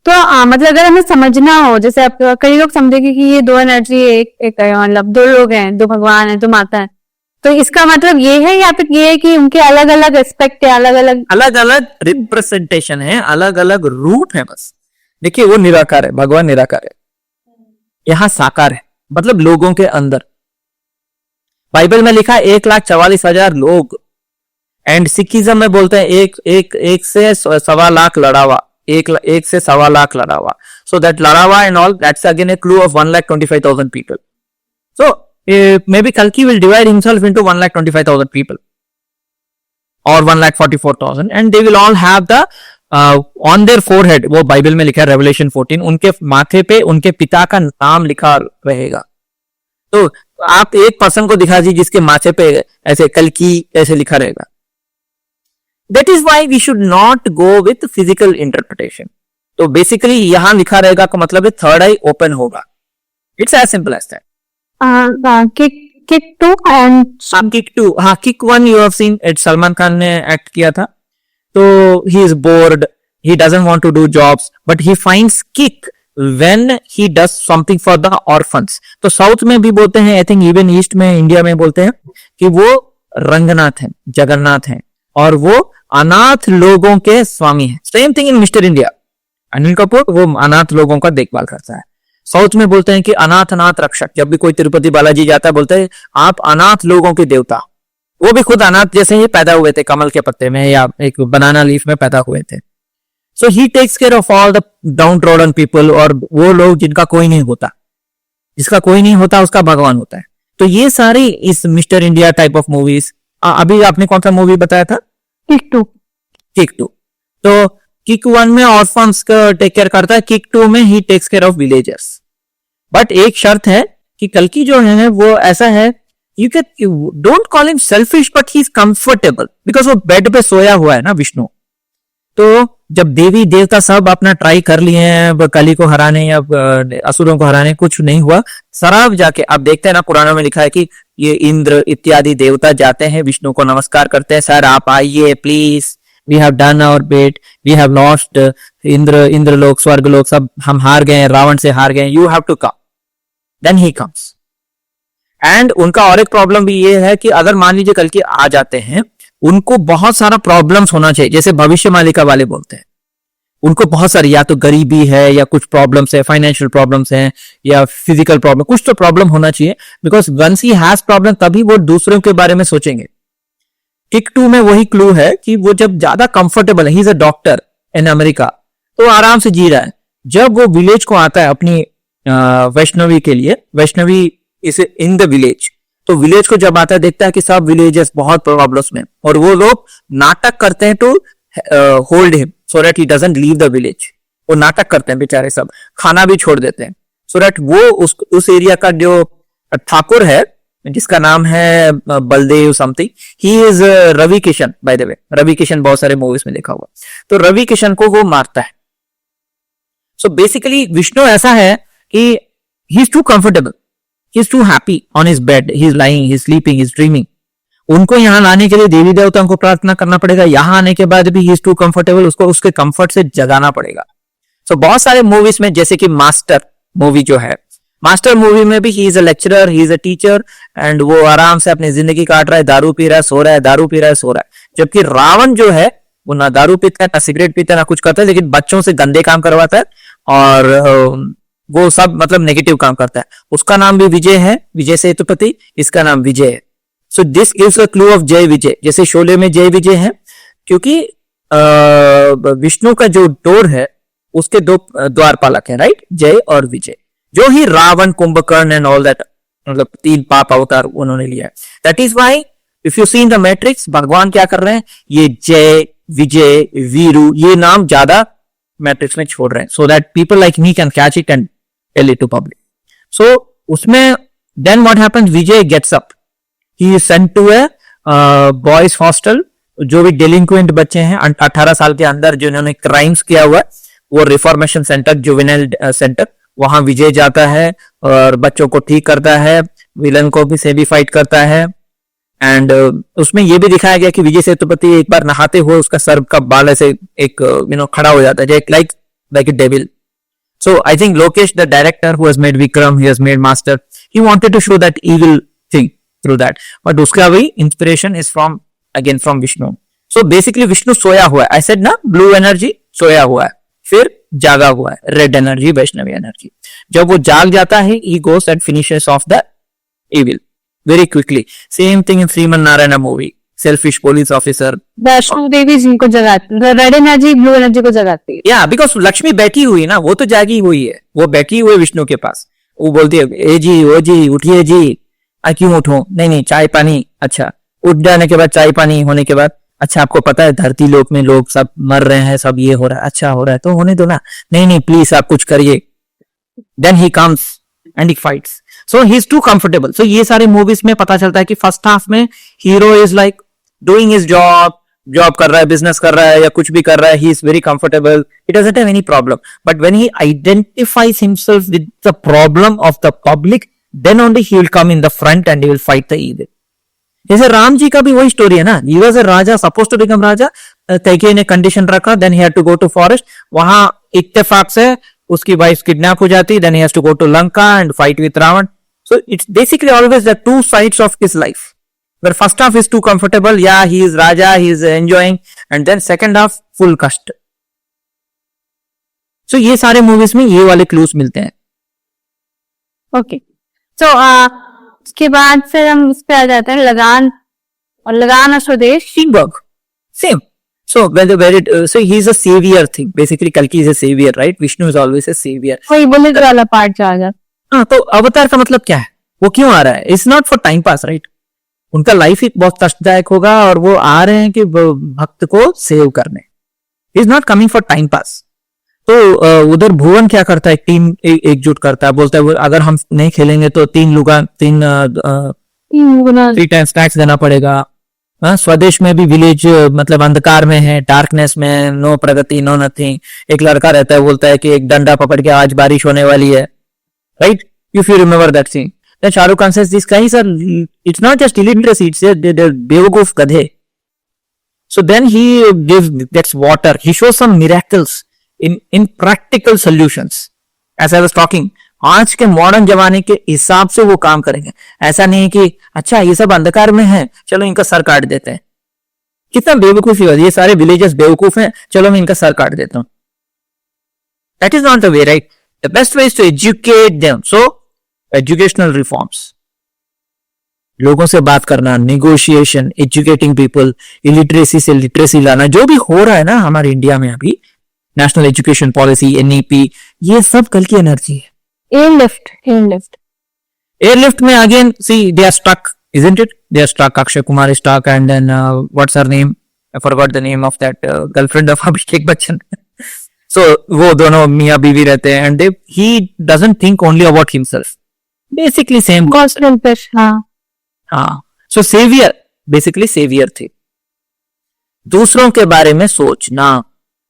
तो मतलब अगर हमें समझना हो, जैसे आप कई लोग समझेंगे कि ये दो एनर्जी एक है, मतलब दो लोग हैं, दो भगवान है, दो माता है, तो इसका मतलब ये है या फिर ये है कि उनके अलग अलग एस्पेक्ट है, अलग अलग रिप्रेजेंटेशन है, अलग अलग रूप है. बस देखिए वो निराकार है, भगवान निराकार है, यहाँ साकार है, मतलब लोगों के अंदर. बाइबल में लिखा 1,44,000 लोग, एंड सिखिज्म में बोलते हैं एक से 1.25 लड़ावा, एक से 1.25 लड़ावा. सो दैट लड़ावा and all, that's again a clue of 1,25,000 people. So maybe कल्कि will divide himself into 1,25,000 people और 1,44,000, and they will all have the on their forehead, वो बाइबल में लिखा है रेवलेशन 14, उनके माथे पे उनके पिता का नाम लिखा रहेगा. तो आप एक पर्सन को दिखा दीजिए जिसके माथे पे ऐसे कल्कि ऐसे लिखा रहेगा. That is why we should not go with physical interpretation. तो बेसिकली यहाँ लिखा रहेगा का मतलब है थर्ड आई ओपन होगा. It's as simple as that. Kick 2 and kick 2, हाँ kick 1 you have seen, Salman Khan ने एक्ट किया था. तो he is bored, he doesn't want to do jobs, but he finds kick when he does something for the orphans. तो south में भी बोलते हैं, आई थिंक इवन ईस्ट में, इंडिया में बोलते हैं कि वो रंगनाथ हैं, जगन्नाथ हैं, और वो अनाथ लोगों के स्वामी हैं. Same thing in mister India. Anil Kapoor वो अनाथ लोगों का देखभाल करता है. साउथ में बोलते हैं कि अनाथ रक्षक. जब भी कोई तिरुपति बालाजी जाता है बोलते हैं आप अनाथ लोगों के देवता. वो भी खुद अनाथ जैसे ही पैदा हुए थे, कमल के पत्ते में या एक बनाना लीफ में पैदा हुए थे. So he takes care of all the downtrodden people, और वो लोग जिनका कोई नहीं होता, जिसका कोई नहीं होता उसका भगवान होता है. तो ये सारी इस mister India type of movies. अभी आपने कौन सा मूवी बताया था? किक 2. तो किक 1 में ऑर्फन्स का टेक केयर करता है, किक 2 में he takes care of villagers. But एक शर्त है कि कल्कि जो है वो ऐसा है, you can don't call him selfish, but he is comfortable, because वो बेड पे सोया हुआ है ना विष्णु. तो जब देवी देवता सब अपना ट्राई कर लिए हैं कली को हराने या असुरों को हराने, कुछ नहीं हुआ. सराब जाके आप देखते हैं ना, पुराणों में लिखा है कि ये इंद्र इत्यादि देवता जाते हैं विष्णु को नमस्कार करते हैं, सर आप आइए please, we have done our bet, we have lost. Indra Lok, Swarg लोक सब हम हार गए, रावण से हार गए, you have to come. Then he comes. And उनका और एक प्रॉब्लम भी ये है कि अगर मान लीजिए कल के आ जाते हैं, उनको बहुत सारा प्रॉब्लम्स होना चाहिए, जैसे भविष्य मालिका वाले बोलते हैं. उनको बहुत सारी, या तो गरीबी है या कुछ प्रॉब्लम्स है, फाइनेंशियल प्रॉब्लम्स हैं या फिजिकल प्रॉब्लम, कुछ तो प्रॉब्लम होना चाहिए. Because once he has problem तभी वो दूसरों के बारे में सोचेंगे. किक 2 में वही क्लू है कि वो जब ज्यादा कंफर्टेबल है, he is a doctor in America, तो आराम से जी रहा है. जब वो विलेज को आता है अपनी वैष्णवी के लिए, Vaishnavi is in the village. तो विलेज को जब आता है देखता है कि सब विलेजेस बहुत प्रॉब्लम्स में, और वो लोग नाटक करते हैं to hold him so that he doesn't leave the village. वो नाटक करते हैं बेचारे, सब खाना भी छोड़ देते हैं सो दैट वो उस एरिया का जो ठाकुर है जिसका नाम है Baldev something, he is Ravi Kishan, by the way Ravi Kishan बहुत सारे मूवीज में देखा हुआ। तो रवि किशन को वो मारता है। सो बेसिकली विष्णु ऐसा है कि he is too comfortable, he is too happy on his bed, he is lying, he is sleeping, he is dreaming. उनको यहाँ लाने के लिए देवी देवताओं को प्रार्थना करना पड़ेगा, यहाँ आने के बाद भी ही इज टू कंफर्टेबल, उसको उसके कंफर्ट से जगाना पड़ेगा। सो बहुत सारे मूवीज में, जैसे कि मास्टर मूवी जो है, मास्टर मूवी में भी he is a lecturer, he is a teacher, and वो आराम से अपनी जिंदगी काट रहा है, दारू पी रहा है, सो रहा है, दारू पी रहा है, सो रहा है। जबकि रावण जो है वो ना दारू पीता है, ना सिगरेट पीता है, ना कुछ करता है, लेकिन बच्चों से गंदे काम करवाता है और वो सब मतलब नेगेटिव काम करता है। उसका नाम भी विजय है, विजय सेतुपति, इसका नाम विजय है। So this gives a clue of जय विजय, जैसे शोले में जय विजय है, क्योंकि विष्णु का जो डोर है उसके दो द्वारपालक है, राइट, जय और विजय, जो ही Ravan, Kumbhakarna and all that, मतलब 3 पाप अवतार उन्होंने लिया है। That is why if you see in the matrix, भगवान क्या कर रहे हैं, ये जय, विजय, वीरू, ये नाम ज्यादा मैट्रिक्स में छोड़ रहे हैं, so that people like me can catch it and tell it to public. So उसमें then what happens, Vijay gets up, he is sent to a boys hostel. जो भी डेलिंक्वेंट बच्चे हैं 18 साल के अंदर जिन्होंने क्राइम्स किया हुआ है, वो रिफॉर्मेशन सेंटर, जुवेनाइल सेंटर, वहां विजय जाता है और बच्चों को ठीक करता है, विलन को भी से भी फाइट करता है। एंड उसमें ये भी दिखाया गया कि विजय सेतुपति एक बार नहाते हुए उसका सर का बाल ऐसे एक खड़ा हो जाता है, like a devil. So I think Lokesh, the director who has made Vikram, he has made Master, he wanted to show that evil thing through that, but उसका भी inspiration is from again from Vishnu. So basically Vishnu सोया हुआ है, I said ना, blue energy सोया हुआ है, फिर जागा हुआ है, रेड एनर्जी, वैष्णवी एनर्जी। जब वो जाग जाता है, he goes and finishes off the evil very quickly. Same thing in Shriman Narayan movie, selfish police officer. Vaishno Devi जिनको जगाती, रेड एनर्जी ब्लू एनर्जी को जगाती है। Yeah, because लक्ष्मी बैठी हुई ना, वो तो जागी हुई है, वो बैठी हुई है विष्णु के पास। वो बोलती है, ए जी, ओ जी, उठिए जी। क्यों उठो? नहीं, चाय पानी। अच्छा, उठ जाने के बाद, चाय पानी होने के बाद, अच्छा आपको पता है धरती लोक में लोग सब मर रहे हैं, सब ये हो रहा है, अच्छा हो रहा है तो होने दो ना। नहीं प्लीज आप कुछ करिए। Then he comes and he fights, so he is too comfortable. सो ये सारे मूवीज में पता चलता है कि फर्स्ट हाफ में hero is like doing his job कर रहा है, बिजनेस कर रहा है या कुछ भी कर रहा है, he is very comfortable, he doesn't have any problem. But when he identifies himself with the problem of the public, then only he will come in the front and he will fight the evil. जैसे राम जी का भी वही story है ना, he was a raja, suppose to become raja, Kaikeyi ने condition रखा, then he had to go to forest, वहां इत्तेफाक से उसकी वाइफ किडनैप हो जाती, then he has to go to Lanka and fight with Ravan. So it's basically always the two sides of his life, where first half is too comfortable, yeah, he is raja, he is enjoying, and then second half full कष्ट। so ये सारे movies में ये वाले clues मिलते हैं। Okay, सो उसके बाद फिर हम उस पे आ जाते हैं लगान और स्वदेश। Steamberg, same. So so he is a savior thing. Basically, Kalki is a savior, right? Vishnu is always a savior. वही बुलेट वाला पार्ट जो आ जाता। हाँ, तो अवतार का मतलब क्या है? वो क्यों आ रहा है? It's not for time pass, right? उनका लाइफ ही बहुत कष्टदायक होगा और वो आ रहे हैं कि भक्त को सेव करने। He is not coming for time pass. तो उधर भुवन क्या करता है, टीम एकजुट करता है, बोलता है अगर हम नहीं खेलेंगे तो 3 टाइम स्नैक्स देना पड़ेगा। स्वदेश में भी विलेज मतलब अंधकार में है, डार्कनेस में, नो प्रगति, नो नथिंग। एक लड़का रहता है, बोलता है कि एक डंडा पकड़ के आज बारिश होने वाली है, right? If you remember that scene, then Shahrukh Khan says these guys are, it's not just illiteracy, it's they're बेवकूफ गधे। So then he gets water, he shows some miracles in practical solutions. As I was talking, आज के modern जमाने के हिसाब से वो काम करेंगे। ऐसा नहीं कि अच्छा ये सब अंधकार में है, चलो इनका सर काट देते हैं। कितना बेवकूफी हो, ये सारे विलेजेस बेवकूफ हैं, चलो मैं इनका सर काट देता हूं। That is not the way, right? The best way is to educate them. So educational reforms, लोगों से बात करना, नेगोशिएशन, एजुकेटिंग पीपल, इलिटरेसी से लिटरेसी लाना, जो भी हो रहा है ना हमारे इंडिया में अभी, नेशनल एजुकेशन पॉलिसी, एनईपी, ये सब कल की एनर्जी है। एयरलिफ्ट Airlift में again, see, they are stuck, isn't it? They are stuck. Akshay Kumar is stuck, and then what's her name? I forgot the name of that girlfriend of Abhishek Bachchan. So वो दोनों मियाँ बीवी रहते हैं, and he doesn't think only about himself. Basically same. Coastal पे हाँ हाँ. So savior, basically savior थे. दूसरों के बारे में सोचना.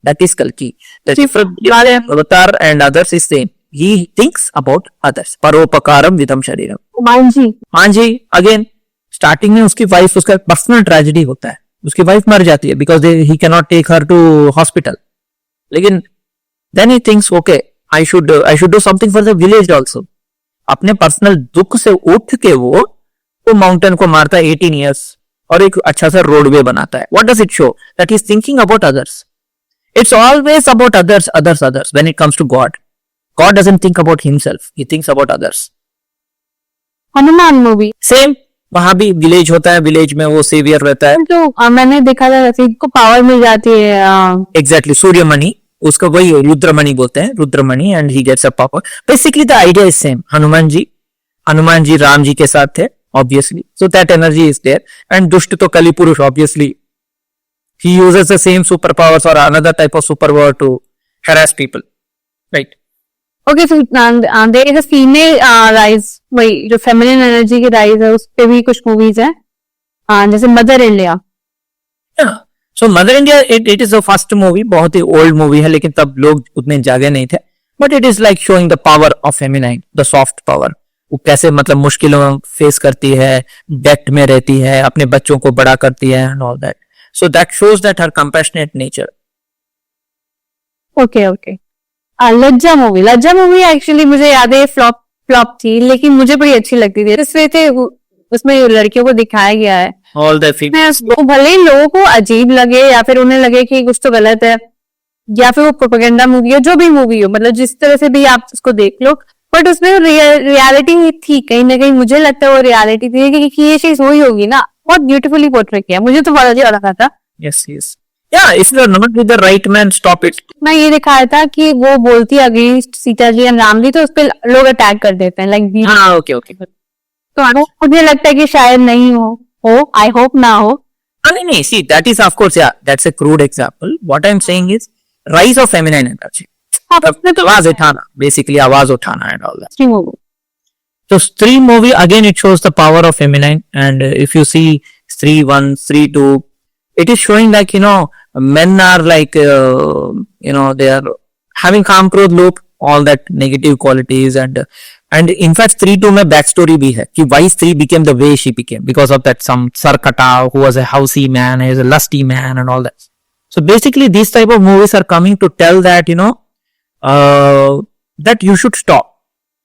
That is Kalki. The difference between Avatar and others is same. He thinks about others. परोपकारम विदम शरीरम. मांझी हाँ जी, अगेन स्टार्टिंग में उसकी वाइफ, उसका पर्सनल ट्रेजेडी होता है, उसकी वाइफ मर जाती है because he can not take her to hospital. लेकिन then he thinks okay I should do something for the village also. अपने पर्सनल दुख से उठ के वो माउंटेन को मारता है 18 years और एक अच्छा सा रोडवे बनाता है. What does it show? That is thinking about others. It's always about others when it comes to god. God doesn't think about himself, he thinks about others. Hanuman movie same, वहां भी village होता है, village में वो saviour रहता है. तो मैंने देखा था रफीक को पावर मिल जाती है. एग्जैक्टली, सूर्यमणि, उसका वही रुद्रमणि बोलते हैं, Rudramani, and he gets a power. Basically the idea is same. Hanuman ji Ram ji के साथ थे obviously, so that energy is there. And दुष्ट तो Kali Purush obviously, he uses the same superpowers or another type of superpower to harass people, right? Okay so there is a female rise, वही जो feminine energy की rise है, उस पे भी कुछ मूवीज है जैसे mother India. So mother India it is the first movie, बहुत ही ओल्ड मूवी है, लेकिन तब लोग उतने जागे नहीं थे. But it is like showing the power of feminine, the soft power. वो कैसे मतलब मुश्किलों फेस करती है, डेट में रहती है, अपने बच्चों को बड़ा करती है and all that. So that shows that her compassionate nature. Okay लज्जा मूवी एक्चुअली मुझे याद है फ्लॉप थी, लेकिन मुझे बड़ी अच्छी लगती थी. इस वजह से उसमें लड़कियों को दिखाया गया है. ऑल द भले ही लोगों को अजीब लगे या फिर उन्हें लगे कि कुछ तो गलत है, या फिर वो प्रोपेगेंडा मूवी हो, जो भी मूवी हो, मतलब जिस तरह से भी आप उसको देख लो, बट उसमें रियलिटी थी कहीं ना कहीं. मुझे लगता है वो रियलिटी थी कि ये चीज हुई होगी ना. बहुत ब्यूटीफुली पोर्ट्रे किया, मुझे तो बहुत अच्छा लगा था. Yes Yeah, if you're not with the right man, stop it. मैं ये दिखाया था कि वो बोलती अगेंस्ट सीता जी एंड राम जी, तो उस पर लोग अटैक कर देते हैं लाइक. हाँ, ओके. तो मुझे लगता है कि शायद नहीं हो आई होप ना हो. नहीं, see, that is of course, yeah, that's a crude example. What I'm saying is rise of feminine energy. आवाज उठाना, basically आवाज उठाना and all that. स्त्री movie. So Stree movie again, it shows the power of feminine, and if you see Stree 1, Stree 2, it is showing like men are like they are having काम क्रोध लोभ, all that negative qualities, and in fact Stree 2 में back story भी है कि why Stree became the way she became, because of that some Sarkata who was a housey man, he was a lusty man and all that. So basically these type of movies are coming to tell that that you should stop.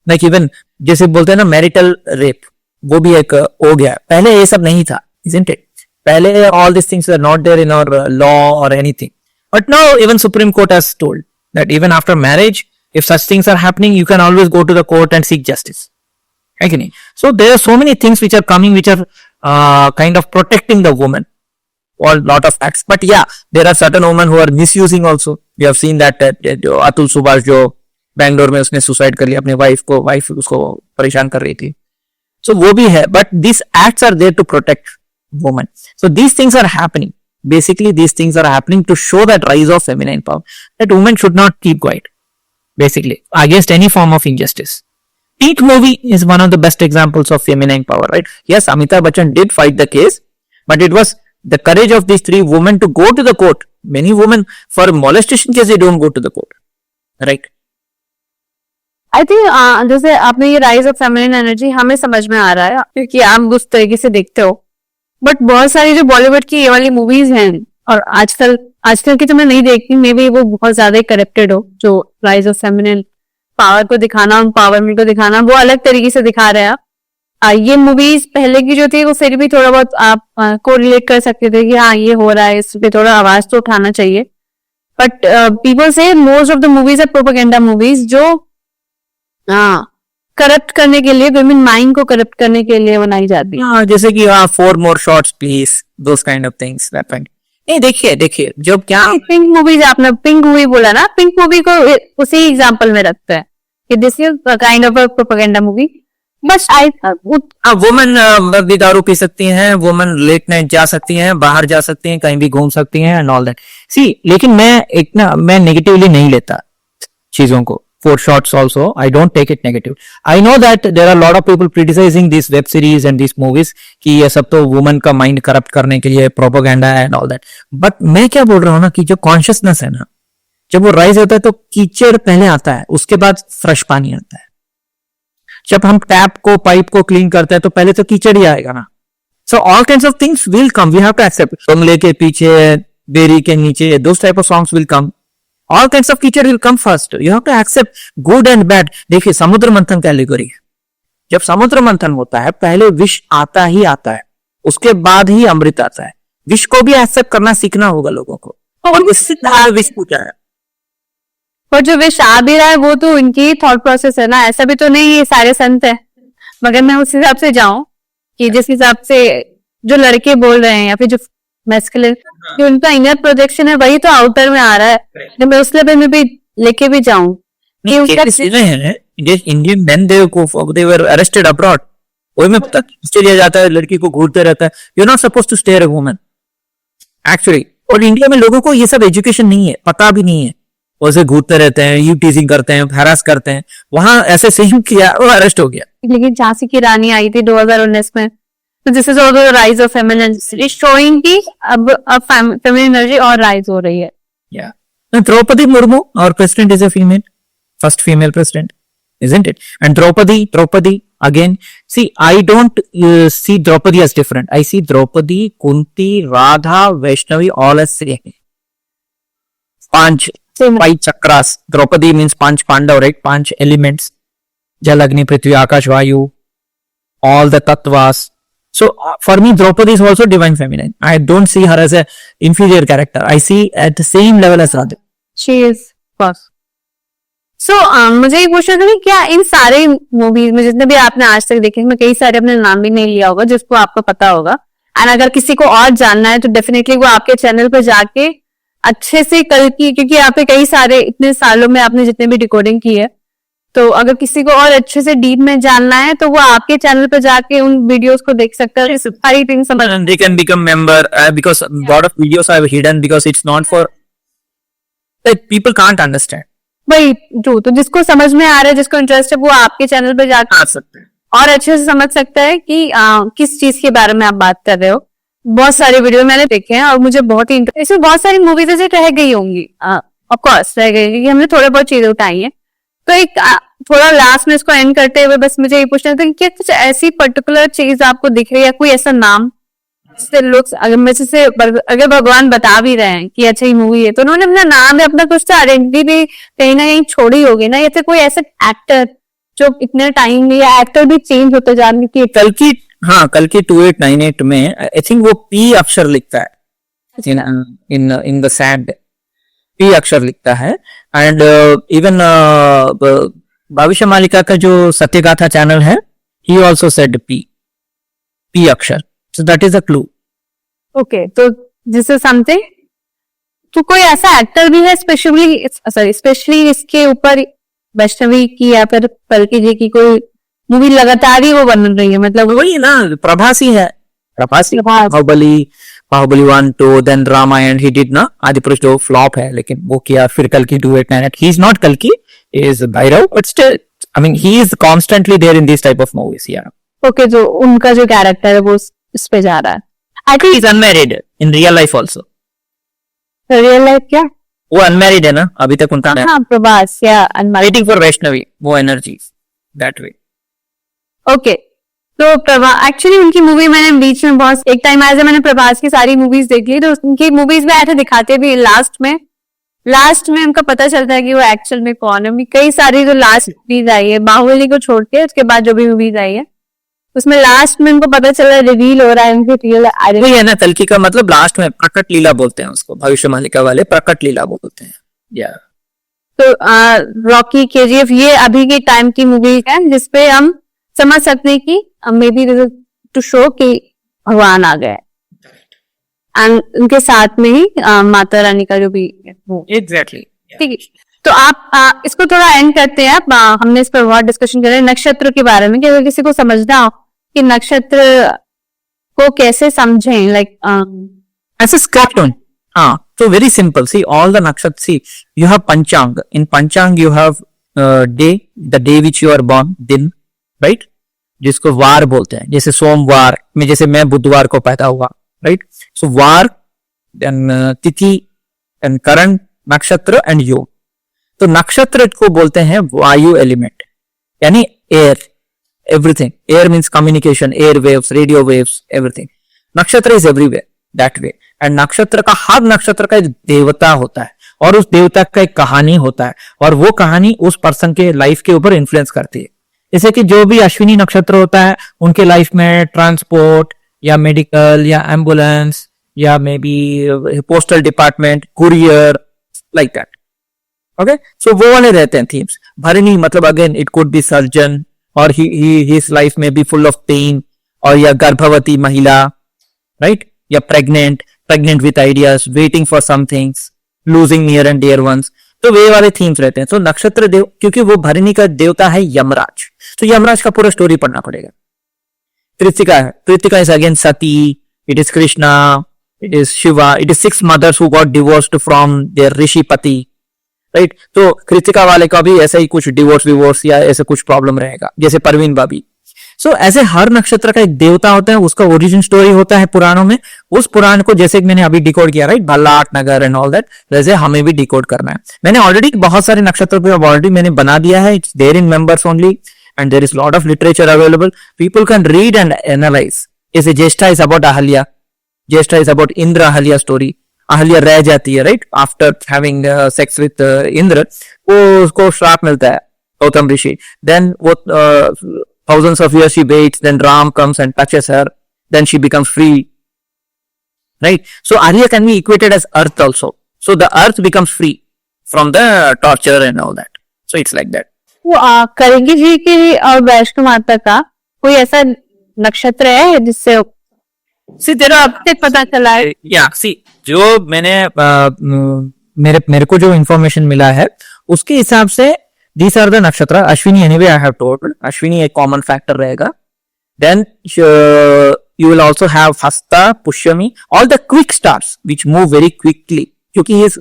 Like even जैसे बोलते हैं ना marital rape, वो भी एक हो गया. पहले ये सब नहीं था, isn't it? पहले all these things were not there in our law or anything. But now even Supreme Court has told that even after marriage, if such things are happening, you can always go to the court and seek justice. Okay? So there are so many things which are coming, which are kind of protecting the woman. All lot of acts. But yeah, there are certain women who are misusing also. We have seen that Atul Subhash जो बैंगलोर में उसने suicide कर लिया अपने wife उसको परेशान कर रही थी. So वो भी है. But these acts are there to protect women. So these things are happening. Basically, these things are happening to show that rise of feminine power. That women should not keep quiet. Basically, against any form of injustice. Pink movie is one of the best examples of feminine power, right? Yes, Amitabh Bachchan did fight the case, but it was the courage of these three women to go to the court. Many women for molestation case they don't go to the court, right? I think जैसे आपने ये rise of feminine energy हमें समझ में आ रहा है क्योंकि आप उस तरीके से देखते हो, बट बहुत सारी जो बॉलीवुड की ये वाली मूवीज हैं और आजकल की तो मैं नहीं देखती, मे बी वो बहुत ज्यादा करप्टेड हो. जो राइज ऑफ फेमिनिन पावर को दिखाना, एम्पावरमेंट को दिखाना, वो अलग तरीके से दिखा रहे हैं. ये मूवीज पहले की जो थी वो फिर भी थोड़ा बहुत आप को रिलेट कर सकते थे कि हाँ ये हो रहा है, इस पे थोड़ा आवाज तो उठाना चाहिए. But people say most of the movies are propaganda movies जो करप्ट करने के लिए, वुमेन माइंड को करप्ट करने के लिए बनाई जाती है. जैसे कि 4 more shots please, those kind of things. नहीं देखिए जब क्या पिंक मूवीज, आपने पिंक मूवी बोला ना, पिंक मूवी को उसी एग्जांपल में रखते हैं कि this is kind of a propaganda movie, but I women भी दारू पी सकती हैं, वुमेन लेट नाइट जा सकती हैं, बाहर जा सकती हैं, कहीं भी घूम सकती हैं एंड ऑल दैट। सी लेकिन मैं नेगेटिवली नहीं लेता चीजों को। For shots also, I don't take it negative. I know that there are a lot of people criticizing these web series and these movies कि ये सब तो वुमन का माइंड करप्ट करने के लिए प्रोपोगेंडा है एंड ऑल दैट। बट मैं क्या बोल रहा हूँ ना कि जो कॉन्शियसनेस है ना, जब वो राइज होता है तो कीचड़ पहले आता है, उसके बाद फ्रेश पानी आता है। जब हम टैप को पाइप को क्लीन करते हैं तो पहले तो कीचड़ ही आएगा ना। So all kinds of things will come, we have to accept. बंगले के पीछे, बेरी के नीचे, those type of songs will come. All kinds of feature will come first. You have to accept good and bad. देखिए समुद्र मंथन का एलिगोरी है। जब समुद्र मंथन होता है पहले विष आता ही आता है, उसके बाद ही अमृत आता है। विष को भी एक्सेप्ट करना सीखना होगा लोगों को, और इससे विष पूछा है। पर जो विष आ भी रहा है वो तो उनकी थॉट प्रोसेस है ना, ऐसा भी तो नहीं ये सारे संत है। मगर मैं उस हिसाब से जाऊं कि जिस हिसाब से जो लड़के बोल रहे हैं या फिर जो मैस्कुलिन, जो उनका इनर प्रोजेक्शन है वही तो आउटर में आ रहा है। जब मैं उस लेवल में भी लेके भी जाऊं कि Indian man they were arrested abroad, वही में पता ऑस्ट्रेलिया जाता है, लड़की को घूरते रहता है। You are not suppose to stay a woman actually. और इंडिया में लोगों को ये सब एजुकेशन नहीं है, पता भी नहीं है, वैसे घूरते रहते हैं, यू टीजिंग करते हैं, हैरास करते हैं। वहां ऐसे सही किया, वो अरेस्ट हो गया। लेकिन झांसी की रानी आई थी 2019 में, तो this is also rise of feminine, showing की अब फेमिनिन एनर्जी और राइज हो रही है। Yeah. And Draupadi Murmu, our president, is a female, first female president, isn't it? And Draupadi again. See, I don't see Draupadi as different. I see Draupadi, Kunti, Radha, Vaishnavi all as same. Five chakras. Draupadi means Panch Pandav, right? Panch elements. Jal, Agni, Prithvi, Akash, Vayu. All the tattvas. So for me, Draupadi is also divine feminine. I don't see her as a inferior character. I see at the same level as Radha. She is first. So मुझे एक question था कि क्या इन सारे movies में जितने भी आपने आज तक देखे, मैं कई सारे अपने नाम भी नहीं लिया होगा जिसको आपको पता होगा, एंड अगर किसी को और जानना है तो डेफिनेटली वो आपके चैनल पर जाके अच्छे से कल की, क्योंकि यहाँ पे कई सारे इतने सालों में आपने जितने भी रिकॉर्डिंग की है, तो अगर किसी को और अच्छे से डीप में जानना है तो वो आपके चैनल पर जाके उन वीडियोस को देख सकता है, सारी थिंग्स समझ। And they can become member because lot of videos are hidden because it's not for like people can't understand. वही ट्रू, तो जिसको समझ में आ रहा है, जिसको इंटरेस्ट है, वो आपके चैनल पे जाकर आ सकते हैं और अच्छे से समझ सकता है कि किस चीज के बारे में आप बात कर रहे हो। बहुत सारे वीडियो मैंने देखे हैं और मुझे बहुत ही इसमें बहुत सारी मूवीज ऐसे रह गई होंगी, ऑफ कोर्स रह गई, क्योंकि हमने थोड़े बहुत चीजें उठाई हैं। तो एक थोड़ा लास्ट में इसको एंड करते हुए बस मुझे ये पूछना था कि क्या कुछ ऐसी पर्टिकुलर चीज आपको दिख रही है, कोई ऐसा नाम जिससे लोग अगर भगवान बता भी रहे हैं कि अच्छा ही मूवी है, तो उन्होंने अपना नाम या अपना कुछ तो आइडेंटिटी कहीं ना कहीं छोड़ी होगी ना, या फिर कोई ऐसा एक्टर जो इतने टाइम में, या एक्टर भी चेंज होते जा रहे हैं। कल की 2898 में आई थिंक वो पी अक्षर लिखता है इन द सैंड, पी अक्षर लिखता है। एंड इवन भविष्य मालिका का जो सत्यगाथा चैनल है, ही ऑल्सो सेड पी अक्षर, सो that is a clue. Okay, तो दिस इज समथिंग। तो कोई ऐसा एक्टर भी है स्पेशली इसके ऊपर, वैष्णवी की या फिर पलकी जी की कोई मूवी लगातार ही वो बन रही है? मतलब वही ना, प्रभासी है, Baahubali 1 2 then Ramayan he did ना, आदिपुरुष जो फ्लॉप है, लेकिन वो किया। फिर कल्कि 2898, ही इज नॉट कल्कि, is Bhairav, but still, I mean, he is constantly there in these type of movies. Yeah. Okay, जो उनका जो कैरेक्टर है वो इस पे जा रहा है। I think he's unmarried in real life also. Real life क्या? वो अनमैरिड है ना अभी तक उनका। हाँ, प्रभास या अनमैरिड। Waiting for Vaishnavi, वो एनर्जी that way. ओके, तो एक्चुअली उनकी मूवी मैंने बीच में बहुत एक टाइम आया, मैंने प्रभास की सारी मूवीज देख ली, तो उनकी मूवीज में ऐसे दिखाते भी लास्ट में उनका पता चलता है कि वो एक्चुअल में कौन है। कई सारी जो लास्ट मूवीज आई है बाहुबली को छोड़ के, उसके बाद जो भी मूवीज आई है उसमें लास्ट में उनको पता चल रहा है, रिवील हो रहा है उनके रियल आइडेंटिटी। वही है ना, कल्कि का मतलब लास्ट में प्रकट लीला बोलते हैं उसको, भविष्य मालिका वाले प्रकट लीला बोलते हैं। या तो रॉकी, केजीएफ, ये अभी के टाइम की मूवी है जिसपे हम समझ सकते हैं कि मे बी टू शो कि भगवान आ गए, एंड उनके साथ में ही माता रानी का जो भी एग्जैक्टली। ठीक है, तो आप इसको थोड़ा एंड करते हैं। हमने इस पर बहुत डिस्कशन करें नक्षत्र के बारे में कि अगर किसी को समझना हो कि नक्षत्र को कैसे समझें, like as a skeleton. So very simple. See, all the nakshatras. See, you have Panchang. In Panchang, you have day, the day which you are born, दिन, right? जिसको वार बोलते हैं, जैसे सोमवार में, जैसे मैं बुधवार को पैदा हुआ, right? So वार, then तिथि, and करण, नक्षत्र and योग. तो नक्षत्र को बोलते हैं वायु एलिमेंट, यानी air, everything. Air means communication, air waves, radio waves, everything. Nakshatra is everywhere that way. And nakshatra का, हर नक्षत्र का एक देवता होता है और उस देवता का एक कहानी होता है और वो कहानी उस पर्सन के लाइफ के ऊपर इन्फ्लुएंस करती है. जैसे कि जो भी अश्विनी नक्षत्र होता है उनके लाइफ में ट्रांसपोर्ट या मेडिकल या एम्बुलेंस या may be postal department, courier, like that. Okay, so वो वाले रहते हैं थीम्स. भरणी मतलब again it could be surgeon और हिज लाइफ में बी फुल ऑफ पेन, और या गर्भवती महिला, राइट, या pregnant with ideas, waiting for some things, losing near and dear ones. तो वे वाले थीम्स रहते हैं. तो नक्षत्र देव, क्योंकि वो भरणी का देवता है यमराज, तो यमराज का पूरा स्टोरी पढ़ना पड़ेगा. कृतिका है, Kritika is again Sati, it is Krishna, it is Shiva, it is 6 mothers who got divorced from their ऋषि पति, राइट. तो कृतिका वाले का भी ऐसा ही कुछ डिवोर्स या ऐसे कुछ प्रॉब्लम रहेगा, जैसे परवीन बाबी. सो ऐसे हर नक्षत्र का एक देवता होता है, उसका ओरिजिन स्टोरी होता है पुराणों में. उस पुराण को जैसे मैंने अभी डिकोड किया, right, Bhallat Nagar and all that, वैसे हमें भी डिकोड करना है. मैंने ऑलरेडी बहुत सारे नक्षत्र पे ऑलरेडी मैंने बना दिया है. It's there in members only and there is lot of literature available. People can read and analyse. जैसे Jyeshtha is about Ahalya, Jyeshtha is about Indra Ahalya story. Ahalya रह जाती है, right, after having sex with Indra, वो उसको श्राप मिलता है गौतम ऋषि. देन वो thousands of years she waits, then Ram comes and touches her, then she becomes free, right? So Arya can be equated as earth also. So the earth becomes free from the torture and all that. So it's like that. वो करेंगी जी की और वैष्णो माता का कोई ऐसा नक्षत्र है जिससे See there are, पता चला है? yeah, see, जो मैंने मेरे को जो इंफॉर्मेशन मिला है उसके हिसाब से these are the nakshatra. Ashwini anyway I have told. Ashwini एक common factor रहेगा. Then you will also have Hasta, Pushyami, all the quick stars which move very quickly, क्योंकि he is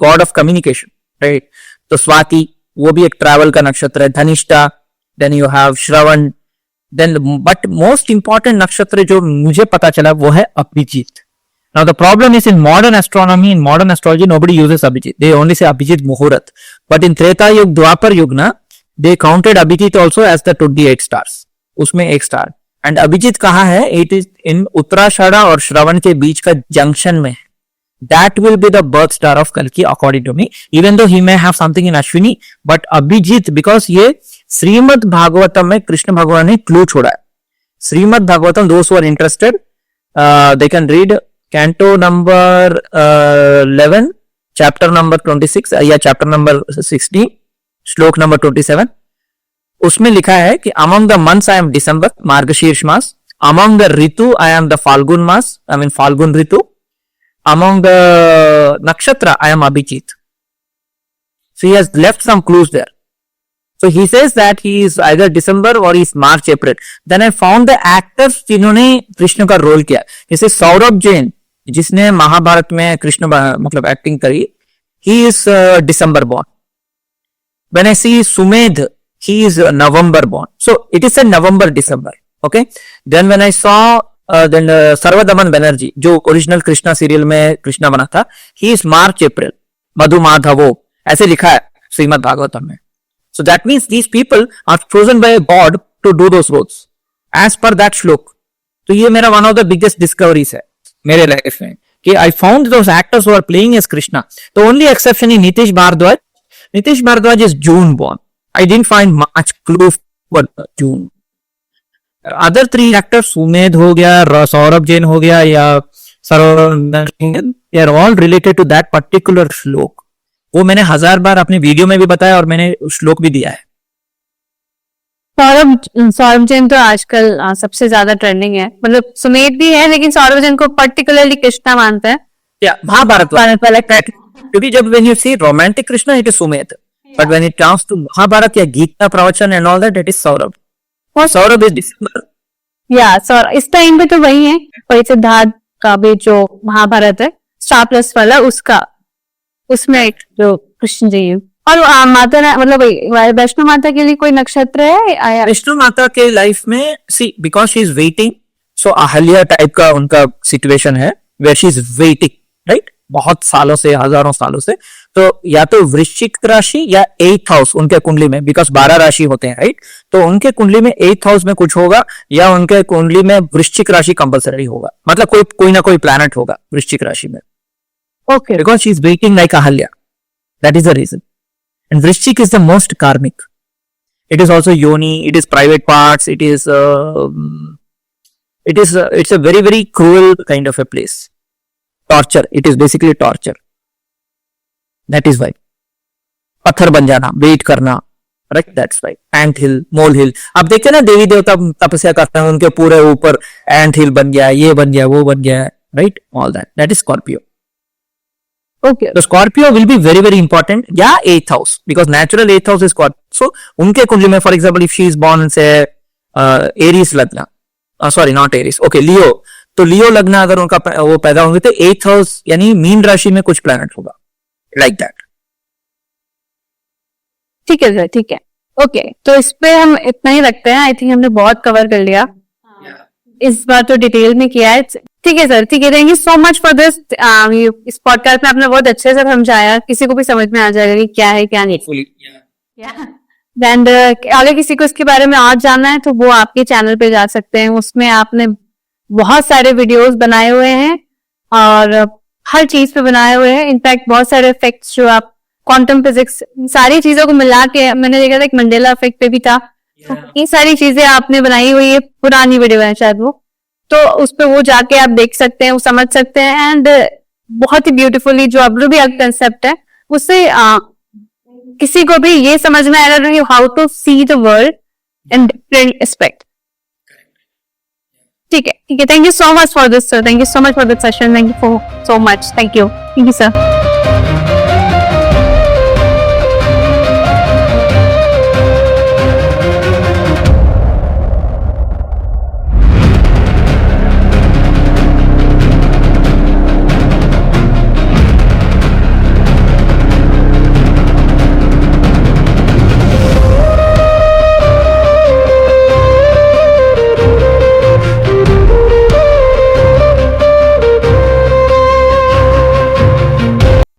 god of communication, right? तो स्वाति वो भी एक travel का नक्षत्र है. Dhanishtha, then you have Shravan, then but most important नक्षत्र जो मुझे पता चला वो है Abhijit. Now the problem is in modern astronomy, in modern astrology, nobody uses Abhijit. They only say Abhijit Muhurat. But in Treta Yug, Dwapar Yug, na, they counted Abhijit also as the 28 stars. उसमें एक star. And Abhijit कहाँ है? It is in Uttarashadha और श्रवण के बीच का junction में. That will be the birth star of Kalki according to me. Even though he may have something in Ashwini, but Abhijit, because ये श्रीमद् भागवतम में कृष्ण भगवान ने क्लू छोड़ा है. Shrimad Bhagavatam, those who are interested, they can read Canto number 11, chapter number 26 या chapter number 16, श्लोक number 27. उसमें लिखा है कि among the months I am December, Margashirsha mass. Among the ritu I am the Falgun mass, I mean Falgun ritu. Among the nakshatra I am Abhijit. So he has left some clues there. So he says that he is either December or he is March, April. Then I found the actors जिन्होंने कृष्ण का role किया. जैसे सौरभ जैन जिसने महाभारत में कृष्ण मतलब acting करी, he is December born. When I see Sumedh, he is November born. So it is a November December. Okay. Then when I saw then Sarvadaman Banerjee जो original Krishna serial में कृष्णा बना था, he is March April. मधु माधवो ऐसे लिखा है श्रीमद् भागवतम में. So that means these people are chosen by God to do those roles as per that श्लोक. तो ये मेरा one of the biggest discoveries है मेरे लाइफ में कि I found those actors who are playing as Krishna. The only exception is Nitish Bhardwaj. Nitish Bhardwaj is June born. I didn't find much clue for June. Other 3 actors, Sumedh हो गया, सौरभ जैन हो गया या सरोवर, they are all related to that particular श्लोक. वो मैंने 1000 बार अपने video में भी बताया और मैंने श्लोक भी दिया है. सौरभ जैन तो आजकल सबसे ज्यादा ट्रेंडिंग है. मतलब सुमेध भी है लेकिन सौरभ जैन को पर्टिकुलरली कृष्णा मानता है. महाभारत क्योंकि जब when you see romantic Krishna, it is Sumedh, but when it comes to Mahabharata या गीता प्रवचन and all that, it is Saurabh. और Saurabh is December. या सर इस टाइम पे तो वही है, वही सिद्धार्थ का भी जो महाभारत है स्टार प्लस वाला, उसका उसमें एक जो कृष्ण जी है। और माता मतलब वैष्णो माता के लिए कोई नक्षत्र है? विष्णु माता के लाइफ में see because she is waiting, so Ahalya type का उनका सिचुएशन है where she is waiting, right, बहुत सालों से, हजारों सालों से। तो या तो वृश्चिक राशि या 8th हाउस उनके कुंडली में, बिकॉज 12 राशि होते हैं, राइट, तो उनके कुंडली में 8th हाउस में कुछ होगा, या उनके कुंडली में वृश्चिक राशि कंपल्सरी होगा, मतलब कोई ना कोई प्लैनेट होगा वृश्चिक राशि में। Okay, because she is waiting like Ahalya, that is the reason. And Vrishchik is the most karmic. It is also yoni. It is private parts. It's a very, very cruel kind of a place. Torture. It is basically torture. That is why. पत्थर बन जाना, wait करना, right? That's why. Ant hill, mole hill. आप देखते हैं ना देवी देवता तपस्या करते हैं, उनके पूरे ऊपर ant hill बन गया, ये बन गया, वो बन गया, right? All that. That is Scorpio. Okay, The Scorpio will be very, very important. Yeah, 8th house, because natural 8th house is Scorpio. So, उनके कुंडली में, for example, if she is born in say Aries लग्न, sorry, not Aries, okay, Leo. तो Leo लग्न अगर उनका वो पैदा होंगे तो 8th house यानी मीन राशि में कुछ प्लैनेट होगा, like that. ठीक है सर, ठीक है, ओके। तो इस पे हम इतना ही रखते हैं। आई थिंक हमने बहुत कवर कर लिया इस बार, तो डिटेल में किया है। ठीक है सर, ठीक है, thank you so much for this. इस पॉडकास्ट में आपने बहुत अच्छे से समझाया, किसी को भी समझ में आ जाएगा कि क्या है क्या नहीं। एंड अगर किसी को इसके बारे में और जानना है तो वो आपके चैनल पे जा सकते हैं, उसमें आपने बहुत सारे वीडियोस बनाए हुए हैं और हर चीज पे बनाए हुए हैं। इनफैक्ट बहुत सारे इफेक्ट्स जो आप क्वांटम फिजिक्स, सारी चीजों को मिला के मैंने देखा था, एक मंडेला इफेक्ट पे भी था। ये सारी चीजें आपने बनाई हुई है, पुरानी वीडियो है शायद वो, तो उस पे वो जाके आप देख सकते हैं, वो समझ सकते हैं। एंड बहुत ही ब्यूटीफुली जो अब्रूबी कंसेप्ट है उससे किसी को भी ये समझ में आएगा how to see the world in different aspect. ठीक है, ठीक है, thank you so much for this sir, thank you so much for this session, thank you so much, thank you sir.